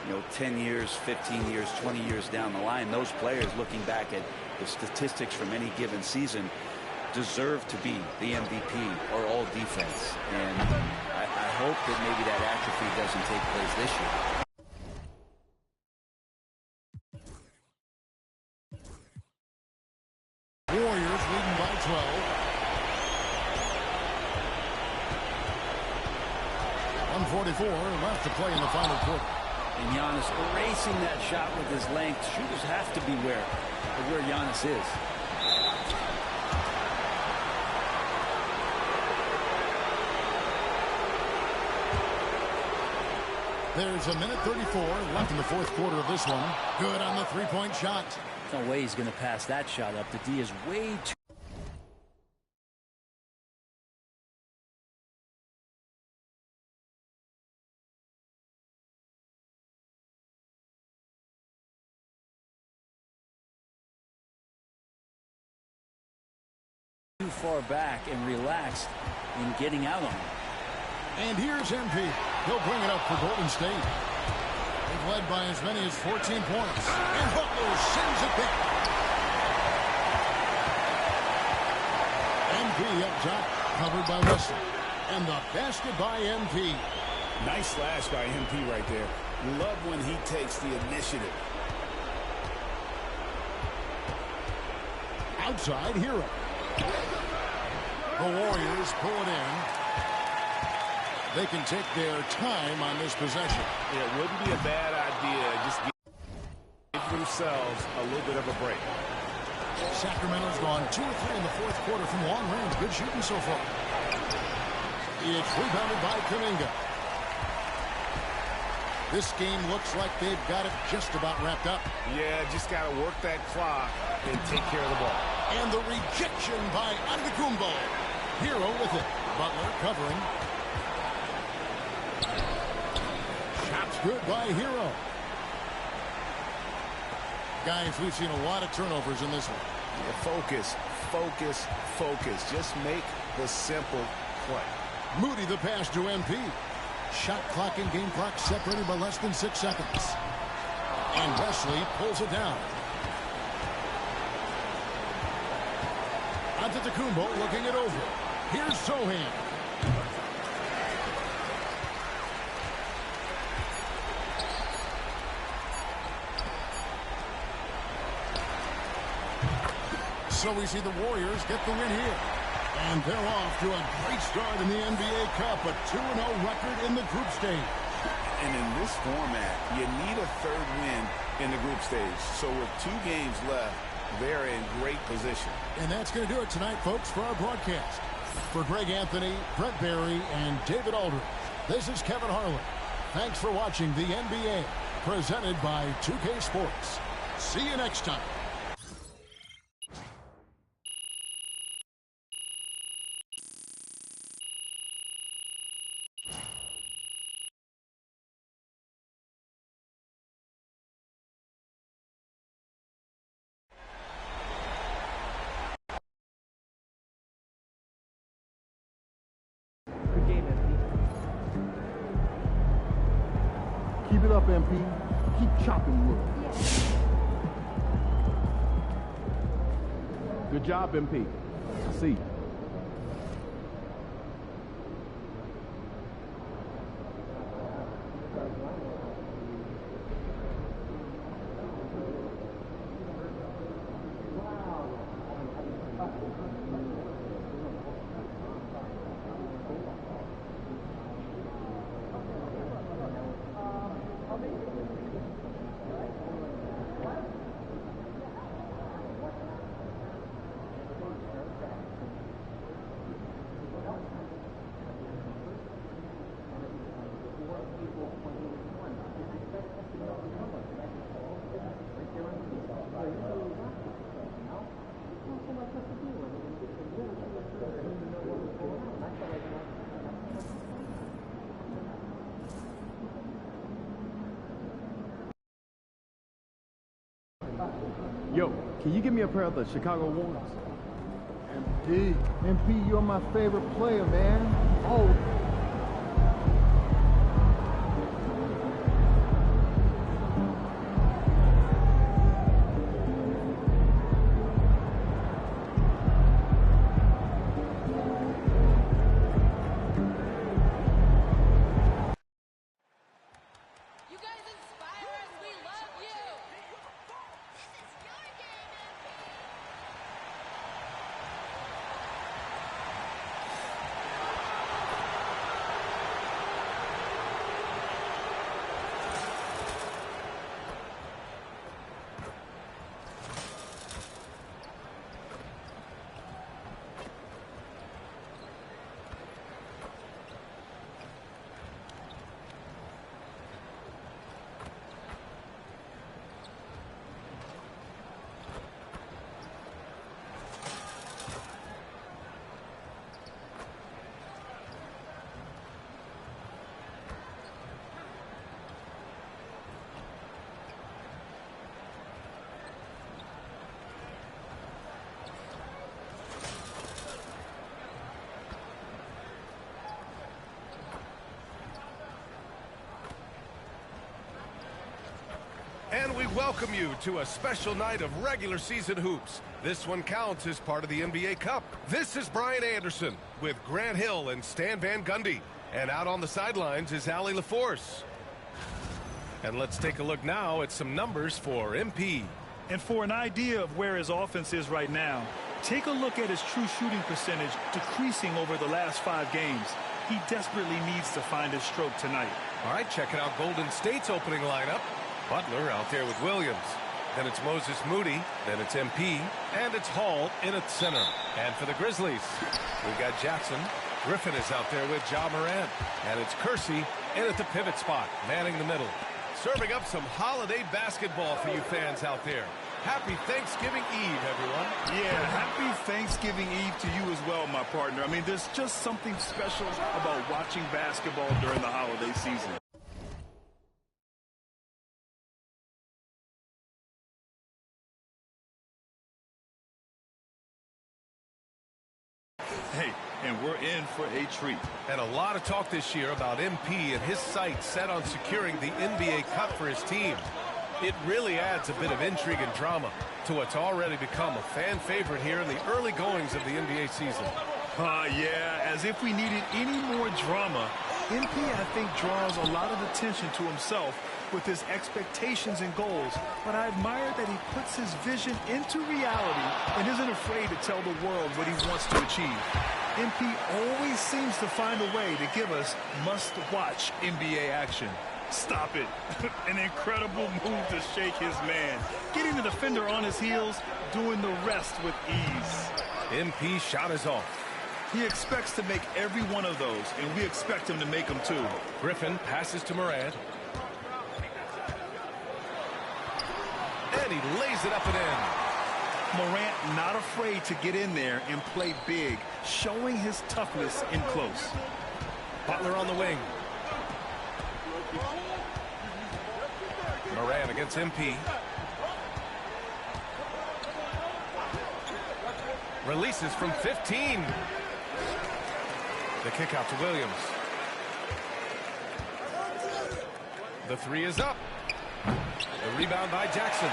you know, 10 years, 15 years, 20 years down the line, those players looking back at the statistics from any given season deserve to be the MVP or all defense. And I hope that maybe that atrophy doesn't take place this year. Warriors leading by 12. 1:44 left to play in the final quarter. And Giannis erasing that shot with his length. Shooters have to beware of where Giannis is. There's a minute 34 left in the fourth quarter of this one. Good on the three-point shot. No way he's going to pass that shot up. The D is way too... too far back and relaxed in getting out on him. And here's MP. He'll bring it up for Golden State. They've led by as many as 14 points. And Butler sends it back. MP up top, covered by Wesley. And the basket by MP. Nice slash by MP right there. Love when he takes the initiative. Outside, Hero. The Warriors pull it in. They can take their time on this possession. Yeah, it wouldn't be a bad idea. Just give themselves a little bit of a break. Sacramento's gone 2 or 3 in the fourth quarter from long range. Good shooting so far. It's rebounded by Kuminga. This game looks like they've got it just about wrapped up. Yeah, just got to work that clock and take care of the ball. And the rejection by Antetokounmpo. Hero with it. Butler covering. Shots good by Hero. Guys, we've seen a lot of turnovers in this one. Yeah, focus, focus, focus. Just make the simple play. Moody the pass to MP. Shot clock and game clock separated by less than 6 seconds. And Wesley pulls it down. Antetokounmpo looking it over. Here's Sohan. So we see the Warriors get the win here. And they're off to a great start in the NBA Cup, a 2-0 record in the group stage. And in this format, you need a third win in the group stage. So with 2 games left, they're in great position. And that's going to do it tonight, folks, for our broadcast. For Greg Anthony, Brett Barry, and David Aldridge, this is Kevin Harlan. Thanks for watching the NBA, presented by 2K Sports. See you next time. Keep it up, MP. Keep chopping wood. Good job, MP. I see you. Yo, can you give me a pair of the Chicago ones? MP, you're my favorite player, man. Oh. And we welcome you to a special night of regular season hoops. This one counts as part of the NBA Cup. This is Brian Anderson with Grant Hill and Stan Van Gundy. And out on the sidelines is Allie LaForce. And let's take a look now at some numbers for MP. And for an idea of where his offense is right now, take a look at his true shooting percentage decreasing over the last 5 games. He desperately needs to find his stroke tonight. All right, checking out Golden State's opening lineup. Butler out there with Williams. Then it's Moses Moody. Then it's MP. And it's Hall in at center. And for the Grizzlies, we've got Jackson. Griffin is out there with Ja Morant. And it's Kersey in at the pivot spot, manning the middle. Serving up some holiday basketball for you fans out there. Happy Thanksgiving Eve, everyone. Yeah, happy Thanksgiving Eve to you as well, my partner. I mean, there's just something special about watching basketball during the holiday season. Hey, and we're in for a treat. And a lot of talk this year about MP and his sights set on securing the NBA Cup for his team. It really adds a bit of intrigue and drama to what's already become a fan favorite here in the early goings of the NBA season. Yeah, as if we needed any more drama. MP, I think, draws a lot of attention to himself with his expectations and goals, but I admire that he puts his vision into reality and isn't afraid to tell the world what he wants to achieve. MP always seems to find a way to give us must-watch NBA action. Stop it. An incredible move to shake his man. Getting the defender on his heels, doing the rest with ease. MP shot is off. He expects to make every one of those, and we expect him to make them too. Griffin passes to Morant. And he lays it up and in. Morant not afraid to get in there and play big, showing his toughness in close. Butler on the wing. Morant against MP. Releases from 15. The kick out to Williams. The three is up. The rebound by Jackson.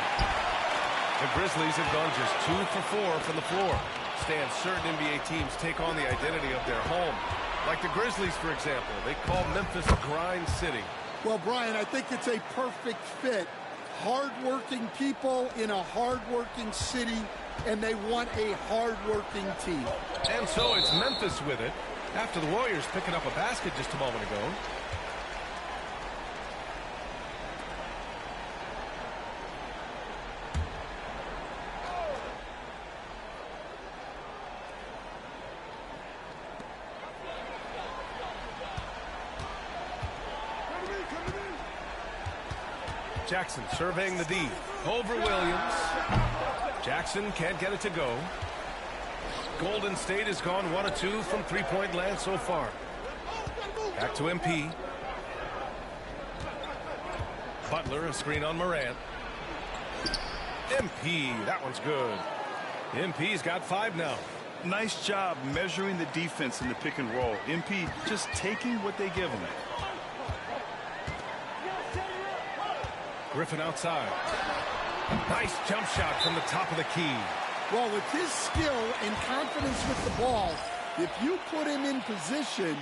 The Grizzlies have gone just 2 for 4 from the floor. Stan, certain NBA teams take on the identity of their home. Like the Grizzlies, for example. They call Memphis Grind City. Well, Brian, I think it's a perfect fit. Hard-working people in a hard-working city, and they want a hard-working team. And so it's Memphis with it, after the Warriors picking up a basket just a moment ago. Jackson surveying the D. Over Williams. Jackson can't get it to go. Golden State has gone 1 of 2 from three-point land so far. Back to MP. Butler, a screen on Morant. MP, that one's good. MP's got 5 now. Nice job measuring the defense in the pick and roll. MP just taking what they give him. Griffin outside. Nice jump shot from the top of the key. Well, with his skill and confidence with the ball, if you put him in position,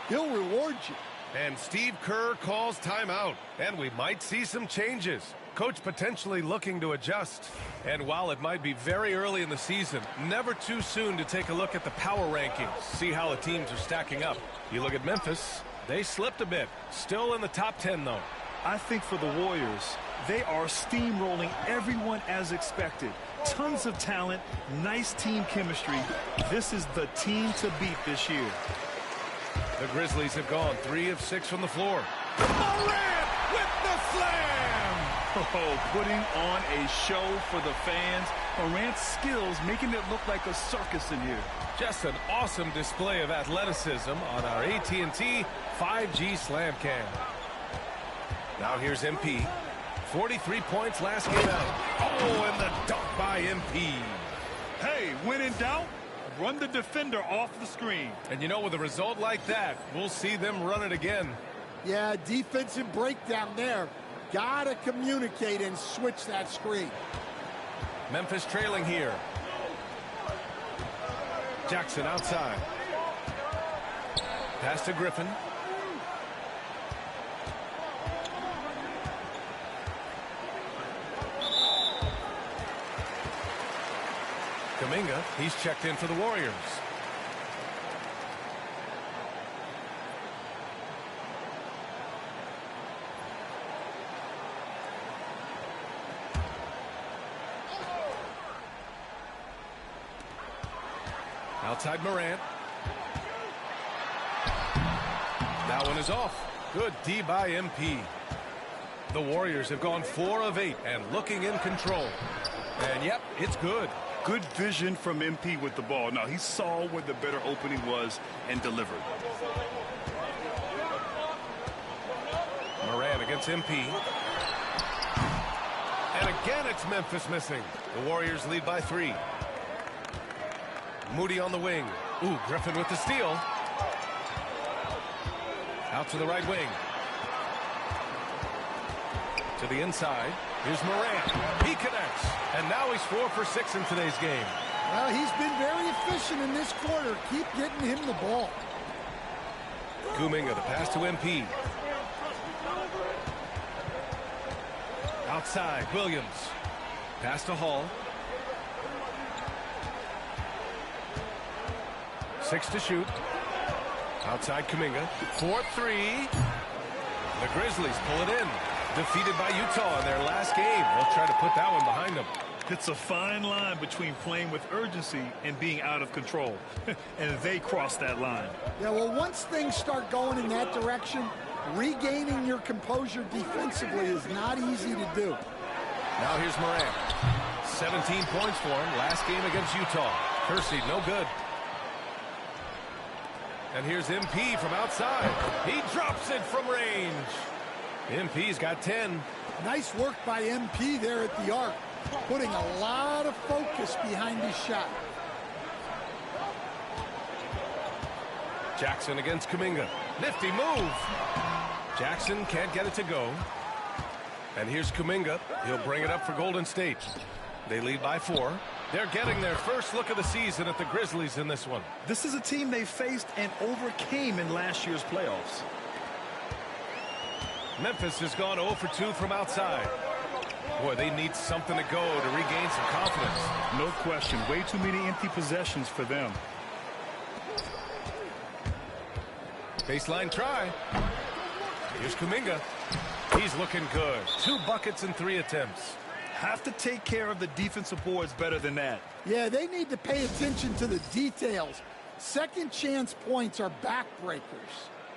he'll reward you. And Steve Kerr calls timeout. And we might see some changes. Coach potentially looking to adjust. And while it might be very early in the season, never too soon to take a look at the power rankings. See how the teams are stacking up. You look at Memphis, they slipped a bit. Still in the top 10, though. I think for the Warriors, they are steamrolling everyone as expected. Tons of talent, nice team chemistry. This is the team to beat this year. The Grizzlies have gone 3 of 6 from the floor. Morant with the slam! Oh, putting on a show for the fans. Morant's skills making it look like a circus in here. Just an awesome display of athleticism on our AT&T 5G Slam Cam. Now here's MP. 43 points last game out. Oh, and the dunk by MP. Hey, when in doubt, run the defender off the screen. And you know, with a result like that, we'll see them run it again. Yeah, defensive breakdown there. Gotta communicate and switch that screen. Memphis trailing here. Jackson outside. Pass to Griffin. Kuminga, he's checked in for the Warriors. Outside Morant. That one is off. Good D by MP. The Warriors have gone 4 of 8 and looking in control. And yep, it's good. Good vision from MP with the ball. Now, he saw where the better opening was and delivered. Morant against MP. And again, it's Memphis missing. The Warriors lead by 3. Moody on the wing. Ooh, Griffin with the steal. Out to the right wing. To the inside. Here's Morant. He connects. And now he's 4 for 6 in today's game. Well, he's been very efficient in this quarter. Keep getting him the ball. Kuminga, the pass to MP. Outside, Williams. Pass to Hall. 6 to shoot. Outside Kuminga. 4-3. The Grizzlies pull it in. Defeated by Utah in their last game. They'll try to put that one behind them. It's a fine line between playing with urgency and being out of control. And they cross that line. Yeah, well, once things start going in that direction, regaining your composure defensively is not easy to do. Now here's Morant. 17 points for him. Last game against Utah. Kersey, no good. And here's MP from outside. He drops it from range. MP's got 10. Nice work by MP there at the arc, putting a lot of focus behind his shot. Jackson against Kuminga. Nifty move. Jackson can't get it to go. And here's Kuminga. He'll bring it up for Golden State. They lead by 4. They're getting their first look of the season at the Grizzlies in this one. This is a team they faced and overcame in last year's playoffs. Memphis has gone 0 for 2 from outside. Boy, they need something to go to regain some confidence. No question. Way too many empty possessions for them. Baseline try. Here's Kuminga. He's looking good. 2 buckets and 3 attempts. Have to take care of the defensive boards better than that. Yeah, they need to pay attention to the details. Second chance points are backbreakers.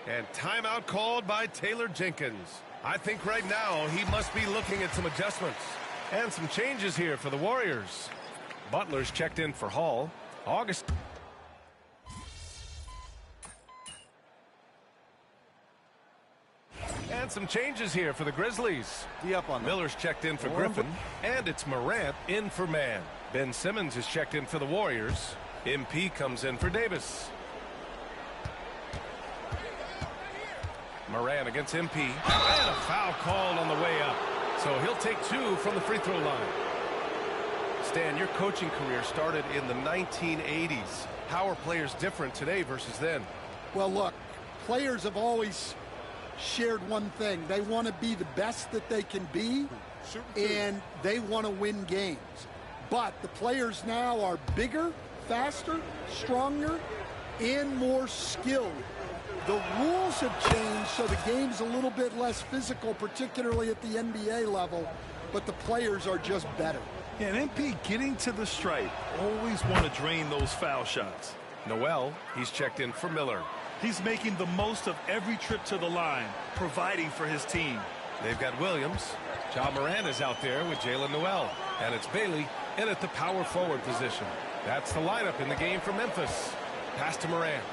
And timeout called by Taylor Jenkins. I think right now he must be looking at some adjustments. And some changes here for the Warriors. Butler's checked in for Hall. August. And some changes here for the Grizzlies. Miller's checked in for Griffin. And it's Morant in for Mann. Ben Simmons is checked in for the Warriors. MP comes in for Davis. Morant against MP. And a foul called on the way up. So he'll take 2 from the free throw line. Stan, your coaching career started in the 1980s. How are players different today versus then? Well, look, players have always shared one thing. They want to be the best that they can be, and they want to win games. But the players now are bigger, faster, stronger, and more skilled. The rules have changed, so the game's a little bit less physical, particularly at the NBA level, but the players are just better. Yeah, and MP getting to the stripe. Always want to drain those foul shots. Noel, he's checked in for Miller. He's making the most of every trip to the line, providing for his team. They've got Williams. Ja Morant is out there with Jalen Noel. And it's Bailey in at the power forward position. That's the lineup in the game for Memphis. Pass to Morant.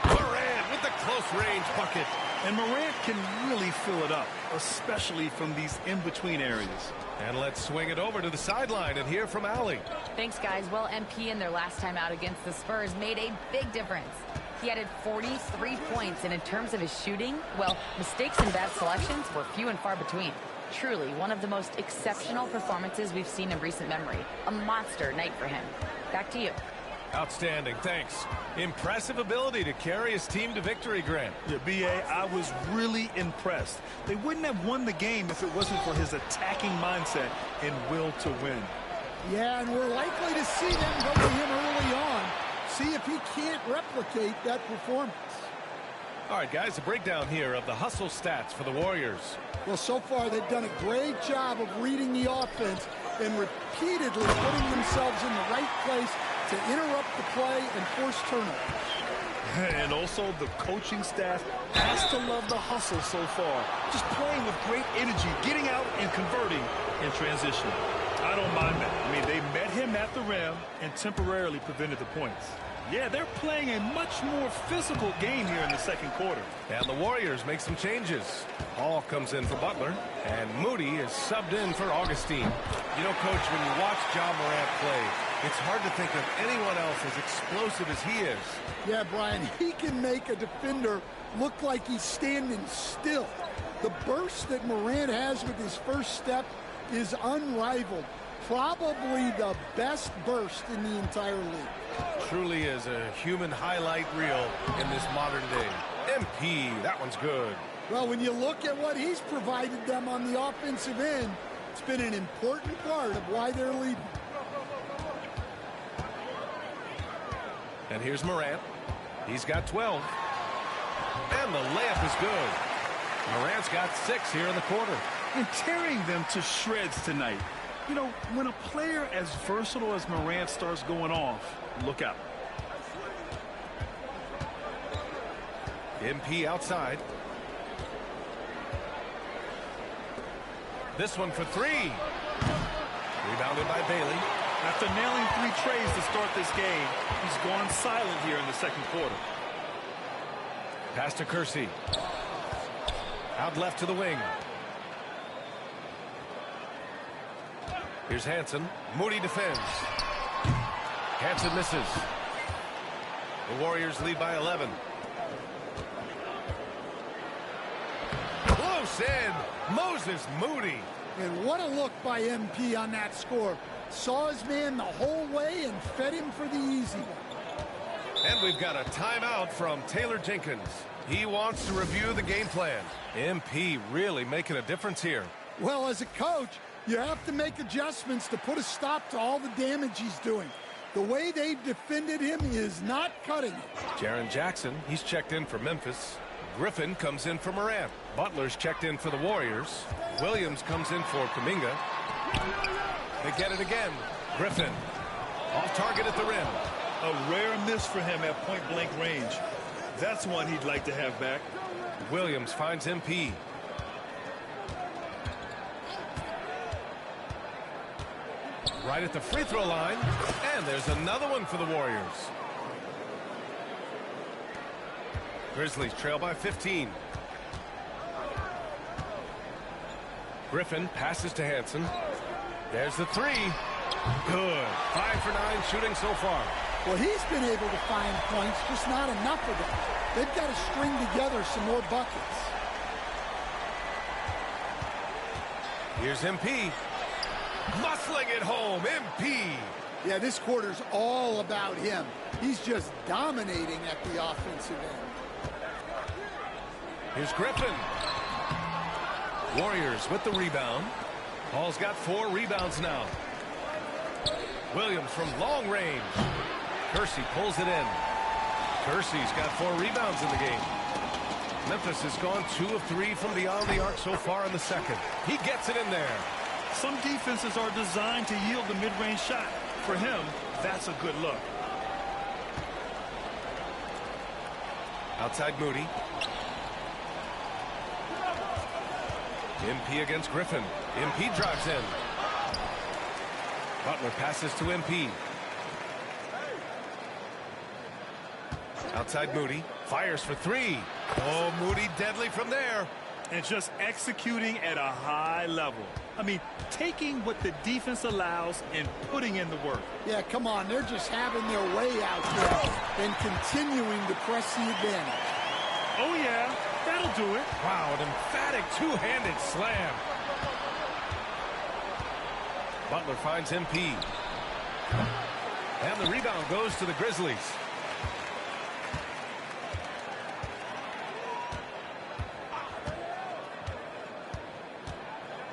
Morant with the close range bucket. And Morant can really fill it up, especially from these in-between areas. And let's swing it over to the sideline and hear from Allie. Thanks, guys. Well, MP in their last time out against the Spurs made a big difference. He added 43 points, and in terms of his shooting, well, mistakes and bad selections were few and far between. Truly, one of the most exceptional performances we've seen in recent memory. A monster night for him. Back to you. Outstanding, thanks. Impressive ability to carry his team to victory, Grant. Yeah, B.A., I was really impressed. They wouldn't have won the game if it wasn't for his attacking mindset and will to win. Yeah, and we're likely to see them go to him early on. See if he can't replicate that performance. All right, guys, a breakdown here of the hustle stats for the Warriors. Well, so far they've done a great job of reading the offense and repeatedly putting themselves in the right place to interrupt the play and force turnovers. And also the coaching staff has to love the hustle so far. Just playing with great energy, getting out and converting in transition. I don't mind that. I mean, they met him at the rim and temporarily prevented the points. Yeah, they're playing a much more physical game here in the second quarter. And the Warriors make some changes. Hall comes in for Butler, and Moody is subbed in for Augustine. You know, Coach, when you watch Ja Morant play, it's hard to think of anyone else as explosive as he is. Yeah, Brian, he can make a defender look like he's standing still. The burst that Morant has with his first step is unrivaled. Probably the best burst in the entire league. Truly is a human highlight reel in this modern day. MP, that one's good. Well, when you look at what he's provided them on the offensive end, it's been an important part of why they're leading. And here's Morant. He's got 12. And the layup is good. Morant's got 6 here in the quarter. And tearing them to shreds tonight. You know, when a player as versatile as Morant starts going off, look out. MP outside. This one for 3. Rebounded by Bailey. After nailing 3 trays to start this game, he's gone silent here in the second quarter. Pass to Kersey. Out left to the wing. Here's Hansen. Moody defends. Hansen misses. The Warriors lead by 11. Close in. Moses Moody. And what a look by MP on that score. Saw his man the whole way and fed him for the easy one. And we've got a timeout from Taylor Jenkins. He wants to review the game plan. MP really making a difference here. Well, as a coach, you have to make adjustments to put a stop to all the damage he's doing. The way they've defended him is not cutting it. Jaren Jackson, he's checked in for Memphis. Griffin comes in for Morant. Butler's checked in for the Warriors. Williams comes in for Kuminga. They get it again. Griffin off target at the rim. A rare miss for him at point-blank range. That's one he'd like to have back. Williams finds MP. Right at the free throw line. And there's another one for the Warriors. Grizzlies trail by 15. Griffin passes to Hansen. There's the 3. Good. 5 for 9 shooting so far. Well, he's been able to find points, just not enough of them. They've got to string together some more buckets. Here's MP. Muscling it home. MP. Yeah, this quarter's all about him. He's just dominating at the offensive end. Here's Griffin. Warriors with the rebound. Hall's got 4 rebounds now. Williams from long range. Kersey pulls it in. Kersey's got 4 rebounds in the game. Memphis has gone 2 of 3 from beyond the arc so far in the second. He gets it in there. Some defenses are designed to yield the mid-range shot. For him, that's a good look. Outside Moody. MP against Griffin. MP drives in. Butler passes to MP. Outside Moody. Fires for 3. Oh, Moody deadly from there. And just executing at a high level. I mean, taking what the defense allows and putting in the work. Yeah, come on. They're just having their way out there and continuing to press the advantage. Oh, yeah. That'll do it. Wow, an emphatic two-handed slam. Butler finds MP. And the rebound goes to the Grizzlies.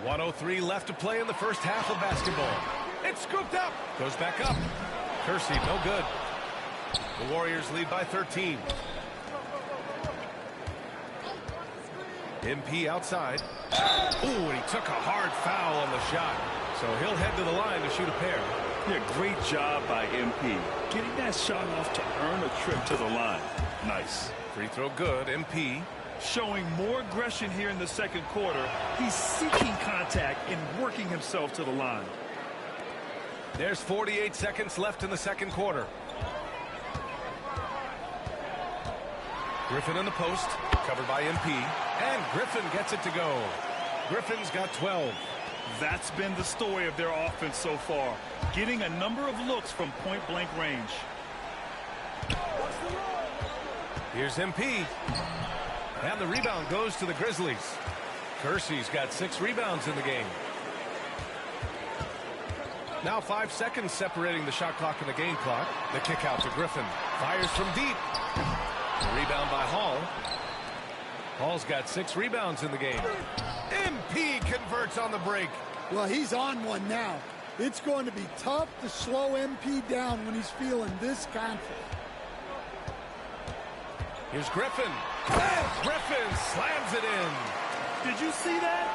.103 left to play in the first half of basketball. It's scooped up. Goes back up. Kersey, no good. The Warriors lead by 13. MP outside. Ooh, and he took a hard foul on the shot. So he'll head to the line to shoot a pair. Yeah, great job by MP. Getting that shot off to earn a trip to the line. Nice. Free throw good. MP. Showing more aggression here in the second quarter. He's seeking contact and working himself to the line. There's 48 seconds left in the second quarter. Griffin in the post, covered by MP, and Griffin gets it to go. Griffin's got 12. That's been the story of their offense so far, getting a number of looks from point-blank range. Here's MP, and the rebound goes to the Grizzlies. Kersey's got 6 rebounds in the game. Now 5 seconds separating the shot clock and the game clock. The kick out to Griffin. Fires from deep. The rebound by Hall. Hall's got 6 rebounds in the game. MP converts on the break. Well, he's on one now. It's going to be tough to slow MP down when he's feeling this confident. Here's Griffin. And Griffin slams it in. Did you see that?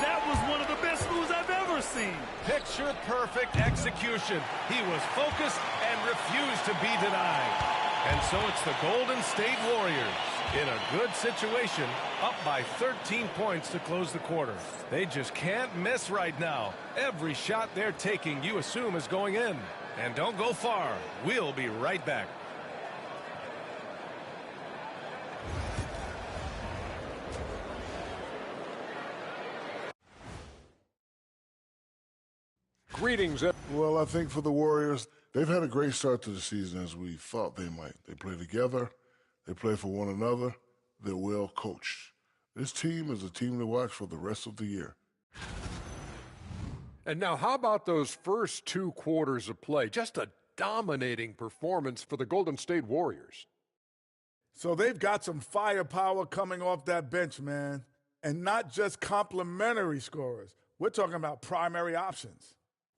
That was one of the best moves I've ever seen. Picture perfect execution. He was focused and refused to be denied. And so it's the Golden State Warriors in a good situation, up by 13 points to close the quarter. They just can't miss right now. Every shot they're taking, you assume, is going in. And don't go far. We'll be right back. Greetings. Well, I think for the Warriors, they've had a great start to the season as we thought they might. They play together. They play for one another. They're well coached. This team is a team to watch for the rest of the year. And now how about those first 2 quarters of play? Just a dominating performance for the Golden State Warriors. So they've got some firepower coming off that bench, man. And not just complimentary scorers. We're talking about primary options.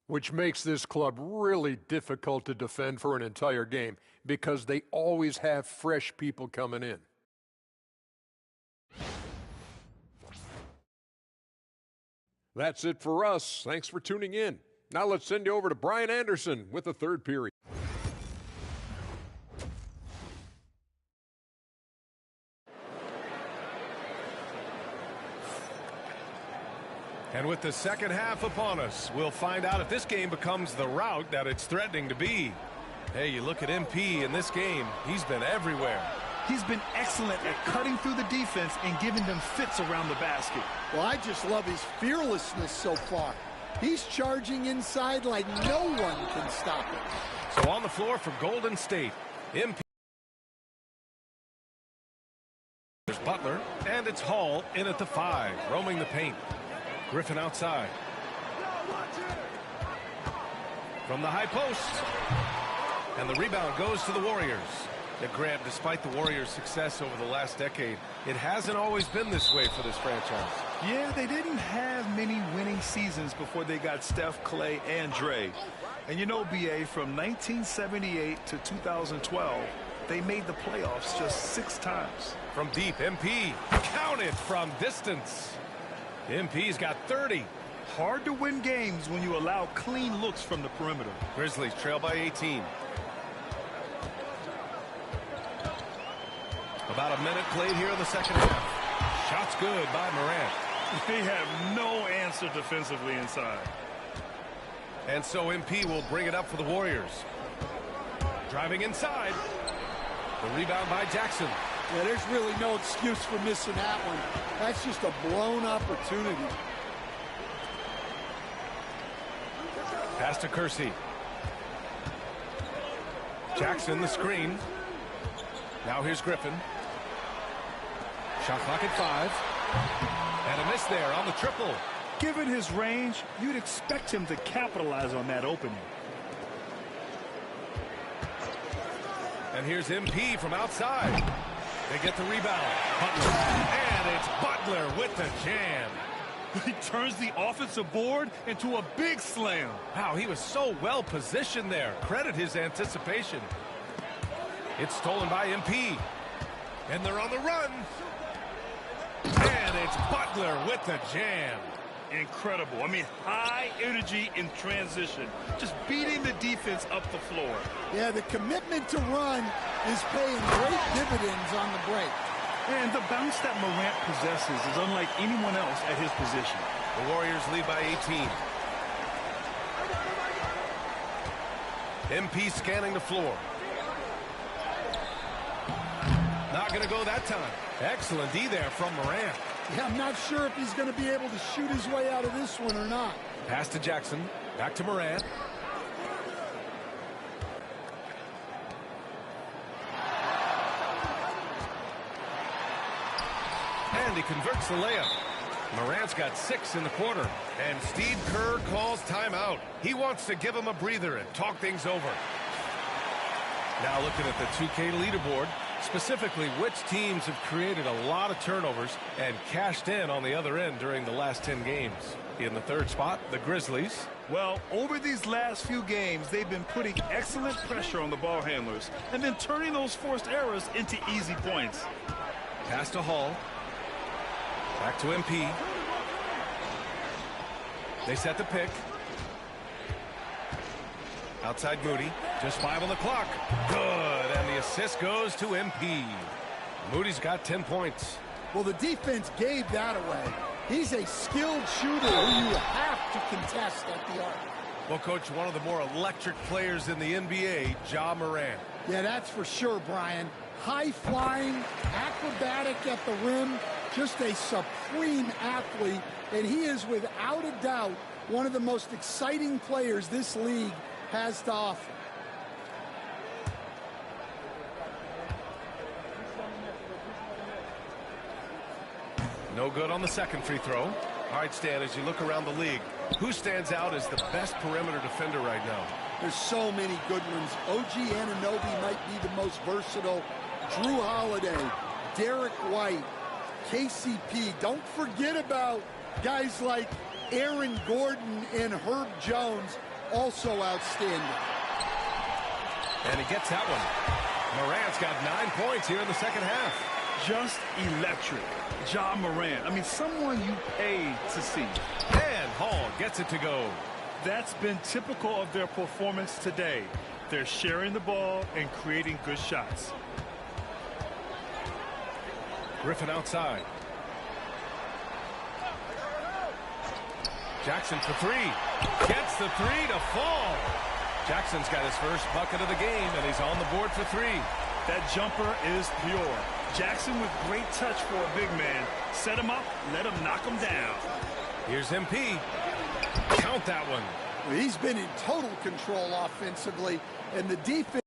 Which makes this club really difficult to defend for an entire game because they always have fresh people coming in. That's it for us. Thanks for tuning in. Now let's send you over to Brian Anderson with the third period. And with the second half upon us, we'll find out if this game becomes the rout that it's threatening to be. Hey, you look at MP in this game, he's been everywhere. He's been excellent at cutting through the defense and giving them fits around the basket. Well, I just love his fearlessness so far. He's charging inside like no one can stop him. So on the floor for Golden State, MP. There's Butler, and it's Hall in at the 5, roaming the paint. Griffin outside. From the high post. And the rebound goes to the Warriors. Grant, despite the Warriors' success over the last decade, it hasn't always been this way for this franchise. Yeah, they didn't have many winning seasons before they got Steph, Clay, and Dre. And you know, B.A., from 1978 to 2012, they made the playoffs just 6 times. From deep, MP counted from distance. MP's got 30. Hard to win games when you allow clean looks from the perimeter. Grizzlies trail by 18. About a minute played here in the second half. Shots good by Morant. They have no answer defensively inside. And so MP will bring it up for the Warriors. Driving inside. The rebound by Jackson. Yeah, there's really no excuse for missing that one. That's just a blown opportunity. Pass to Kersey. Jackson the screen. Now here's Griffin. Shot clock at 5. And a miss there on the triple. Given his range, you'd expect him to capitalize on that opening. And here's MP from outside. They get the rebound. Butler. And it's Butler with the jam. He turns the offensive board into a big slam. Wow, he was so well positioned there. Credit his anticipation. It's stolen by MP. And they're on the run. And it's Butler with the jam. incredible. I mean, high energy in transition, just beating the defense up the floor. Yeah, the commitment to run is paying great dividends on the break. And the bounce that Morant possesses is unlike anyone else at his position. The Warriors lead by 18. MP scanning the floor. Not going to go that time. Excellent D there from Morant. Yeah, I'm not sure if he's going to be able to shoot his way out of this one or not. Pass to Jackson. Back to Morant. And he converts the layup. Morant's got 6 in the quarter. And Steve Kerr calls timeout. He wants to give him a breather and talk things over. Now looking at the 2K leaderboard, specifically which teams have created a lot of turnovers and cashed in on the other end during the last 10 games. In the third spot, the Grizzlies. Well, over these last few games, they've been putting excellent pressure on the ball handlers and then turning those forced errors into easy points. Pass to Hall. Back to MP. They set the pick. Outside Moody. Just 5 on the clock. Good. And the assist goes to MP. Moody's got 10 points. Well, the defense gave that away. He's a skilled shooter who you have to contest at the arc. Well, Coach, one of the more electric players in the NBA, Ja Morant. Yeah, that's for sure, Brian. High-flying, acrobatic at the rim, just a supreme athlete, and he is without a doubt one of the most exciting players this league has to offer. No good on the second free throw. All right, Stan, as you look around the league, who stands out as the best perimeter defender right now? There's so many good ones. OG Anunoby might be the most versatile. Drew Holiday, Derek White, KCP. Don't forget about guys like Aaron Gordon and Herb Jones, also outstanding. And he gets that one. Morant's got 9 points here in the second half. Just electric. Ja Morant. I mean, someone you pay to see. And Hall gets it to go. That's been typical of their performance today. They're sharing the ball and creating good shots. Griffin outside. Jackson for 3. Gets the 3 to fall. Jackson's got his first bucket of the game, and he's on the board for 3. That jumper is pure. Jackson with great touch for a big man. Set him up, let him knock him down. Here's MP. Count that one. Well, he's been in total control offensively, and the defense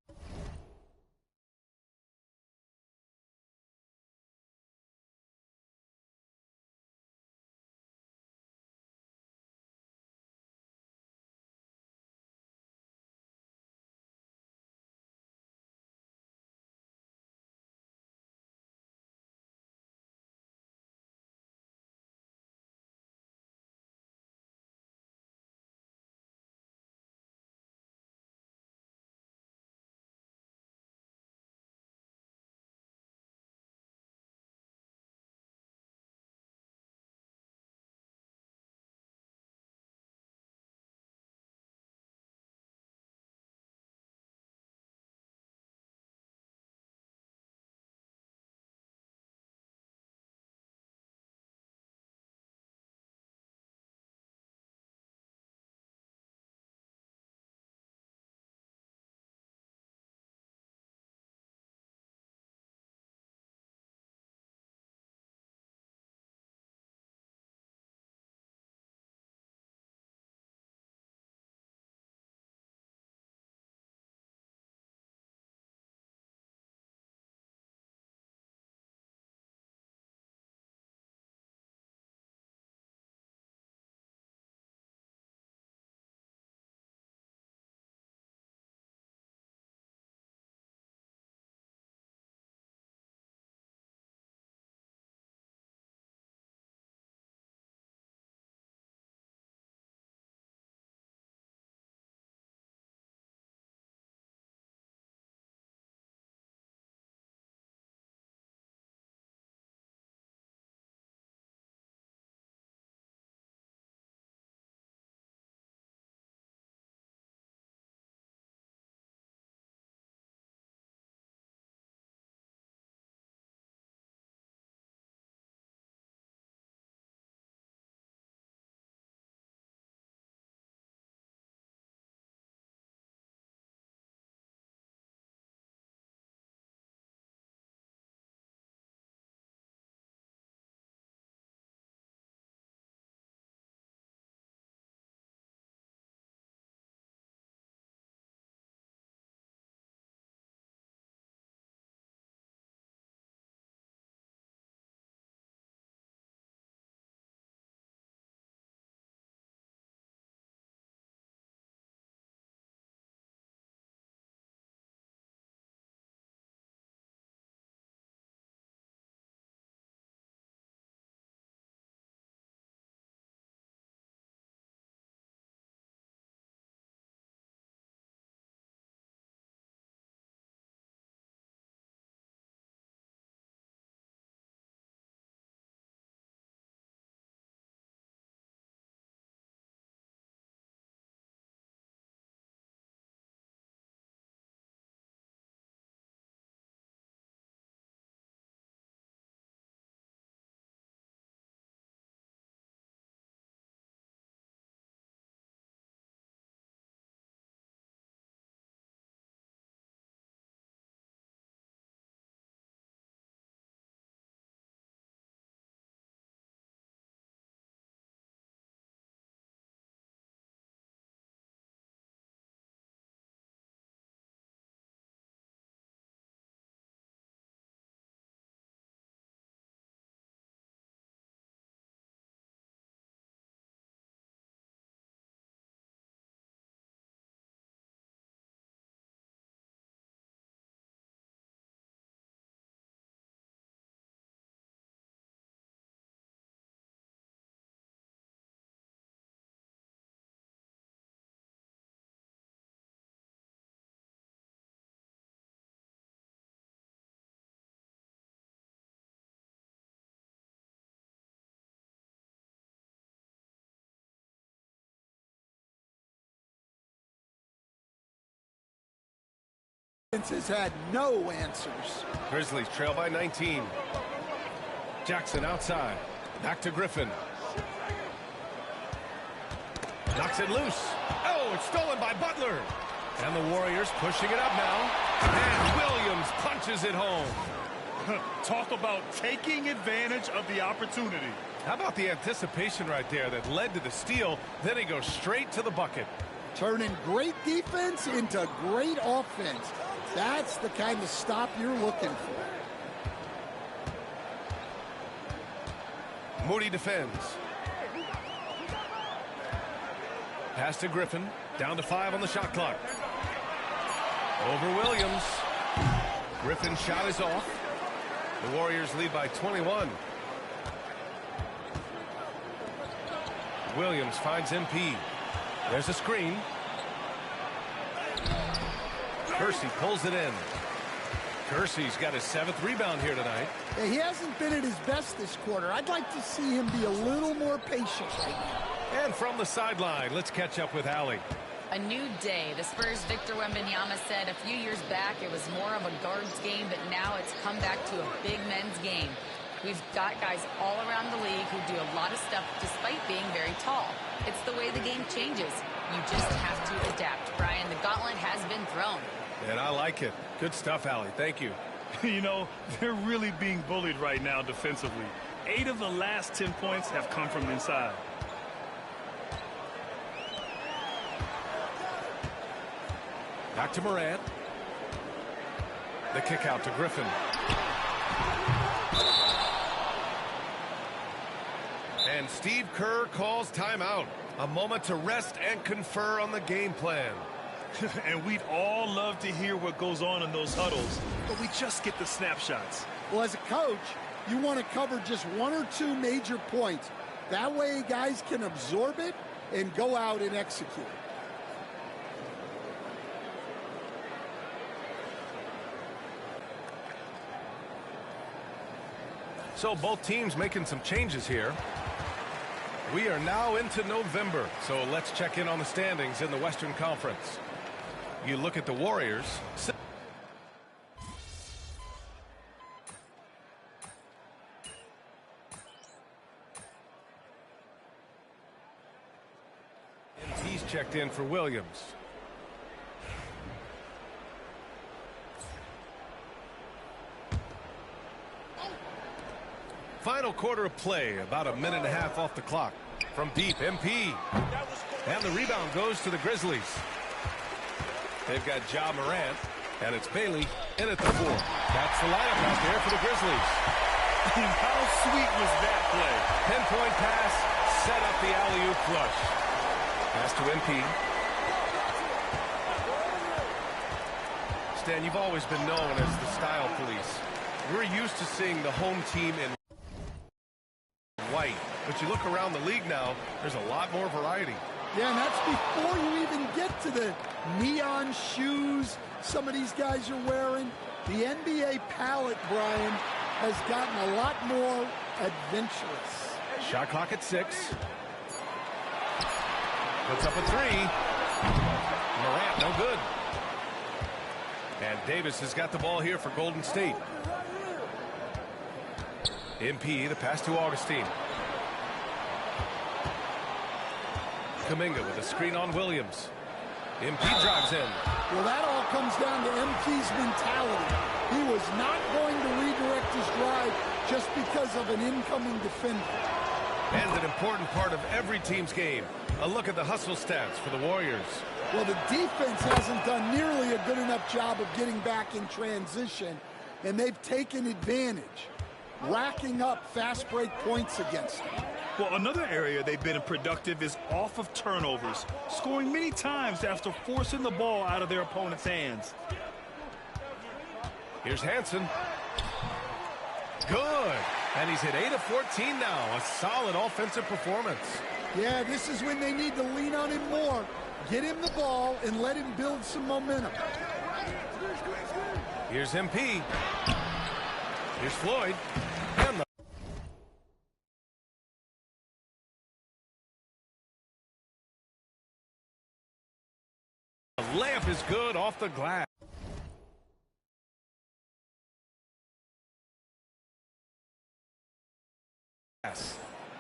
Has had no answers. Grizzlies trail by 19. Jackson outside. Back to Griffin. Knocks it loose. Oh, it's stolen by Butler. And the Warriors pushing it up now. And Williams punches it home. Talk about taking advantage of the opportunity. How about the anticipation right there that led to the steal? Then he goes straight to the bucket. Turning great defense into great offense. That's the kind of stop you're looking for. Moody defends. Pass to Griffin. Down to 5 on the shot clock. Over Williams. Griffin's shot is off. The Warriors lead by 21. Williams finds MP. There's a screen. Kersey pulls it in. Kersey's got his 7th rebound here tonight. Yeah, he hasn't been at his best this quarter. I'd like to see him be a little more patient right now. And from the sideline, let's catch up with Allie. A new day. The Spurs' Victor Wembanyama said a few years back it was more of a guards game, but now it's come back to a big men's game. We've got guys all around the league who do a lot of stuff despite being very tall. It's the way the game changes. You just have to adapt. Brian, the gauntlet has been thrown. And I like it. Good stuff, Allie. Thank you. You know, they're really being bullied right now defensively. 8 of the last 10 points have come from inside. Back to Morant. The kick out to Griffin. And Steve Kerr calls timeout. A moment to rest and confer on the game plan. And we'd all love to hear what goes on in those huddles, but we just get the snapshots. Well, as a coach, you want to cover just 1 or 2 major points. That way guys can absorb it and go out and execute. So both teams making some changes here. We are now into November, so let's check in on the standings in the Western Conference. You look at the Warriors. And he's checked in for Williams. Final quarter of play, about a minute and a half off the clock. From deep, MP. And the rebound goes to the Grizzlies. They've got Ja Morant, and it's Bailey in at the 4. That's the lineup out there for the Grizzlies. How sweet was that play? Pinpoint pass, set up the alley-oop flush. Pass to MP. Stan, you've always been known as the style police. We're used to seeing the home team in white, but you look around the league now, there's a lot more variety. Yeah, and that's before you even get to the neon shoes some of these guys are wearing. The NBA palette, Brian, has gotten a lot more adventurous. Shot clock at 6. Puts up a 3. Morant, no good. And Davis has got the ball here for Golden State. MP, the pass to Augustine. Kuminga with a screen on Williams. MP drives in. Well, that all comes down to MP's mentality. He was not going to redirect his drive just because of an incoming defender. And an important part of every team's game. A look at the hustle stats for the Warriors. Well, the defense hasn't done nearly a good enough job of getting back in transition, and they've taken advantage, racking up fast break points against them. Well, another area they've been productive is off of turnovers, scoring many times after forcing the ball out of their opponent's hands. Here's Hansen. Good. And he's hit 8 of 14 now. A solid offensive performance. Yeah, this is when they need to lean on him more. Get him the ball and let him build some momentum. Here's MP. Here's Floyd. And the layup is good off the glass.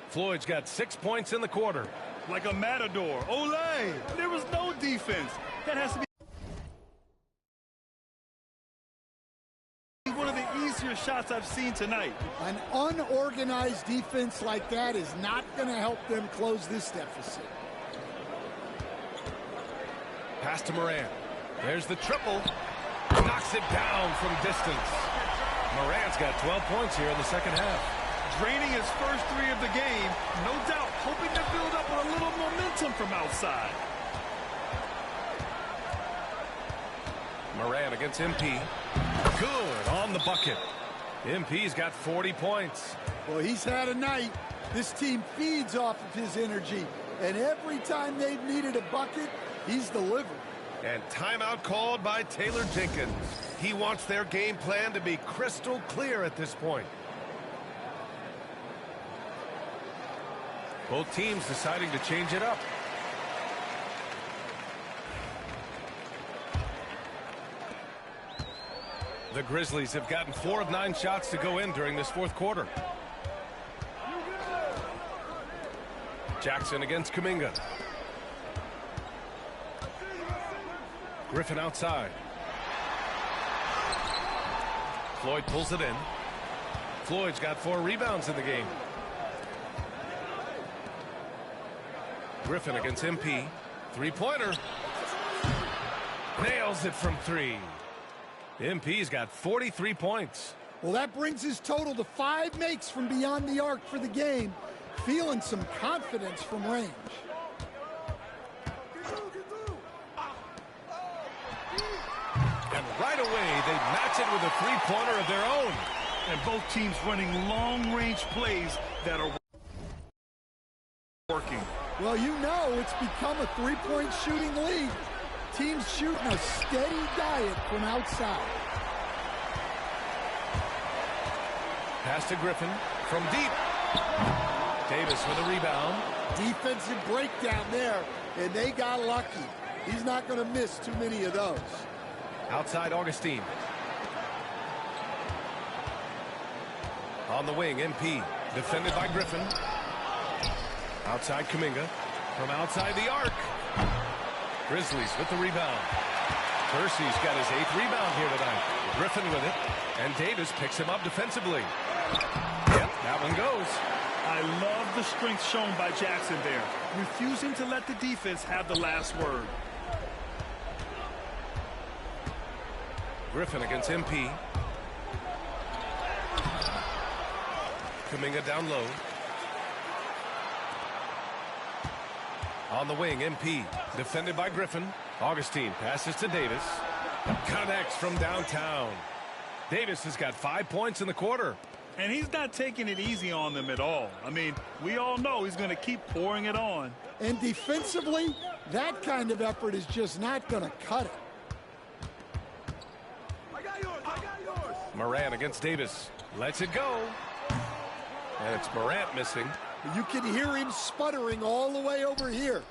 Floyd's got 6 points in the quarter. Like a matador. Olay! There was no defense. That has to be one of the easier shots I've seen tonight. An unorganized defense like that is not going to help them close this deficit. Pass to Morant. There's the triple. Knocks it down from distance. Morant's got 12 points here in the second half. Draining his first 3 of the game, no doubt hoping to build up a little momentum from outside. Morant against MP. Good on the bucket. MP's got 40 points. Well, he's had a night. This team feeds off of his energy, and every time they've needed a bucket, he's delivered. And timeout called by Taylor Jenkins. He wants their game plan to be crystal clear at this point. Both teams deciding to change it up. The Grizzlies have gotten 4 of 9 shots to go in during this fourth quarter. Jackson against Kuminga. Griffin outside. Floyd pulls it in. Floyd's got 4 rebounds in the game. Griffin against MP. 3-pointer. Nails it from 3. MP's got 43 points. Well, that brings his total to 5 makes from beyond the arc for the game. Feeling some confidence from range. And right away, they match it with a 3-pointer of their own. And both teams running long-range plays that are working. Well, you know it's become a 3-point shooting league. Teams shooting a steady diet from outside. Pass to Griffin from deep. Davis with a rebound. Defensive breakdown there, and they got lucky. He's not going to miss too many of those. Outside Augustine. On the wing, MP. Defended by Griffin. Outside Kuminga. From outside the arc. Grizzlies with the rebound. Percy's got his 8th rebound here tonight. Griffin with it. And Davis picks him up defensively. Yep, that one goes. I love the strength shown by Jackson there. Refusing to let the defense have the last word. Griffin against MP. Kuminga down low. On the wing, MP. Defended by Griffin. Augustine passes to Davis. Connects from downtown. Davis has got 5 points in the quarter. And he's not taking it easy on them at all. I mean, we all know he's going to keep pouring it on. And defensively, that kind of effort is just not going to cut it. Morant against Davis. Lets it go. And it's Morant missing. You can hear him sputtering all the way over here.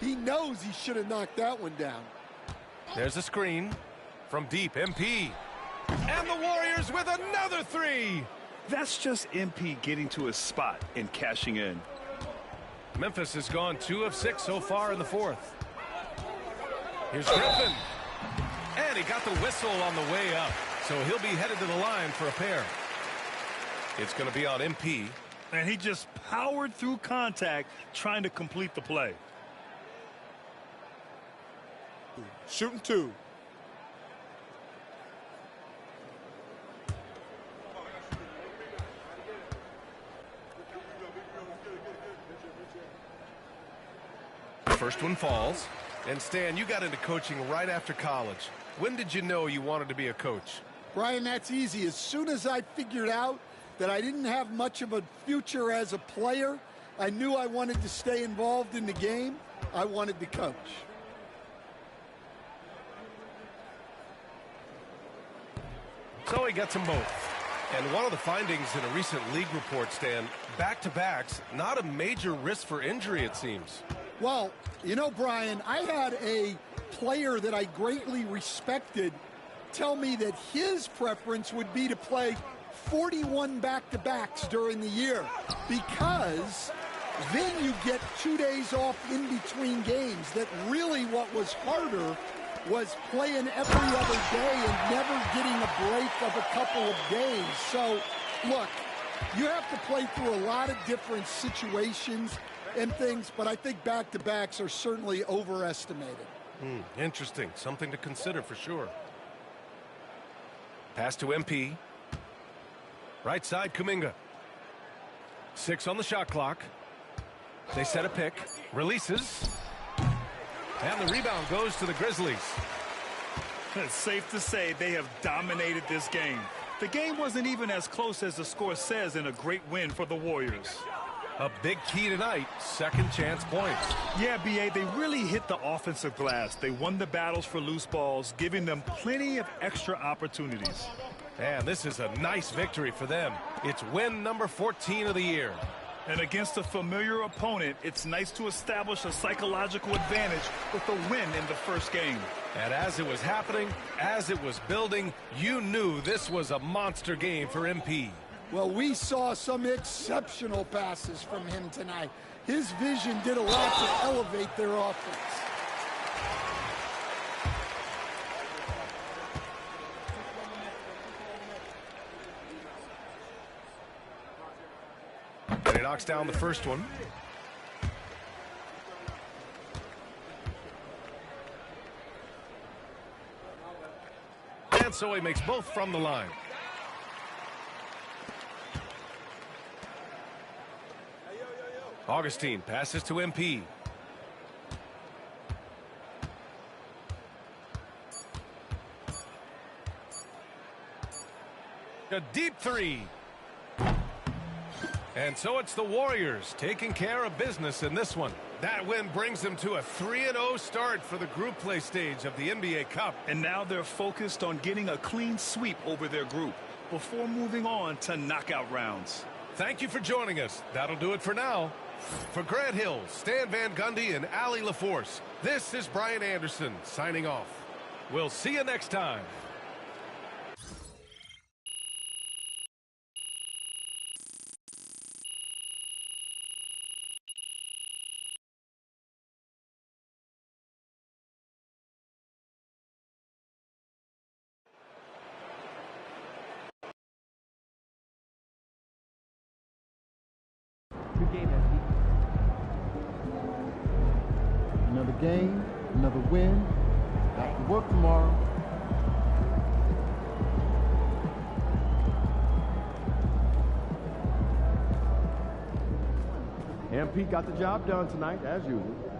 He knows he should have knocked that one down. There's a screen from deep. MP. And the Warriors with another 3. That's just MP getting to his spot and cashing in. Memphis has gone 2 of 6 so far in the fourth. Here's Griffin. And he got the whistle on the way up. So he'll be headed to the line for a pair. It's going to be on MP. And he just powered through contact trying to complete the play. Shooting 2. First one falls. And Stan, you got into coaching right after college. When did you know you wanted to be a coach? Brian, that's easy. As soon as I figured out that I didn't have much of a future as a player, I knew I wanted to stay involved in the game. I wanted to coach. So he gets them both. And one of the findings in a recent league report, Stan, back-to-backs, not a major risk for injury, it seems. Well, you know, Brian, I had a player that I greatly respected tell me that his preference would be to play 41 back-to-backs during the year, because then you get 2 days off in between games. That really what was harder was playing every other day and never getting a break of a couple of days. So, look, you have to play through a lot of different situations and things, but I think back-to-backs are certainly overestimated. Interesting. Something to consider for sure. Pass to MP. Right side, Kuminga. 6 on the shot clock. They set a pick. Releases. And the rebound goes to the Grizzlies. It's safe to say they have dominated this game. The game wasn't even as close as the score says in a great win for the Warriors. A big key tonight, second chance points. Yeah, B.A., they really hit the offensive glass. They won the battles for loose balls, giving them plenty of extra opportunities. And this is a nice victory for them. It's win number 14 of the year. And against a familiar opponent, it's nice to establish a psychological advantage with a win in the first game. And as it was happening, as it was building, you knew this was a monster game for MP. Well, we saw some exceptional passes from him tonight. His vision did a lot to elevate their offense. And he knocks down the first one. And so he makes both from the line. Augustine passes to MP. A deep three. And so it's the Warriors taking care of business in this one. That win brings them to a 3-0 start for the group play stage of the NBA Cup. And now they're focused on getting a clean sweep over their group before moving on to knockout rounds. Thank you for joining us. That'll do it for now. For Grant Hill, Stan Van Gundy, and Allie LaForce, this is Brian Anderson signing off. We'll see you next time. Good game, SP. Another game, another win. Back to work tomorrow. MP got the job done tonight, as usual.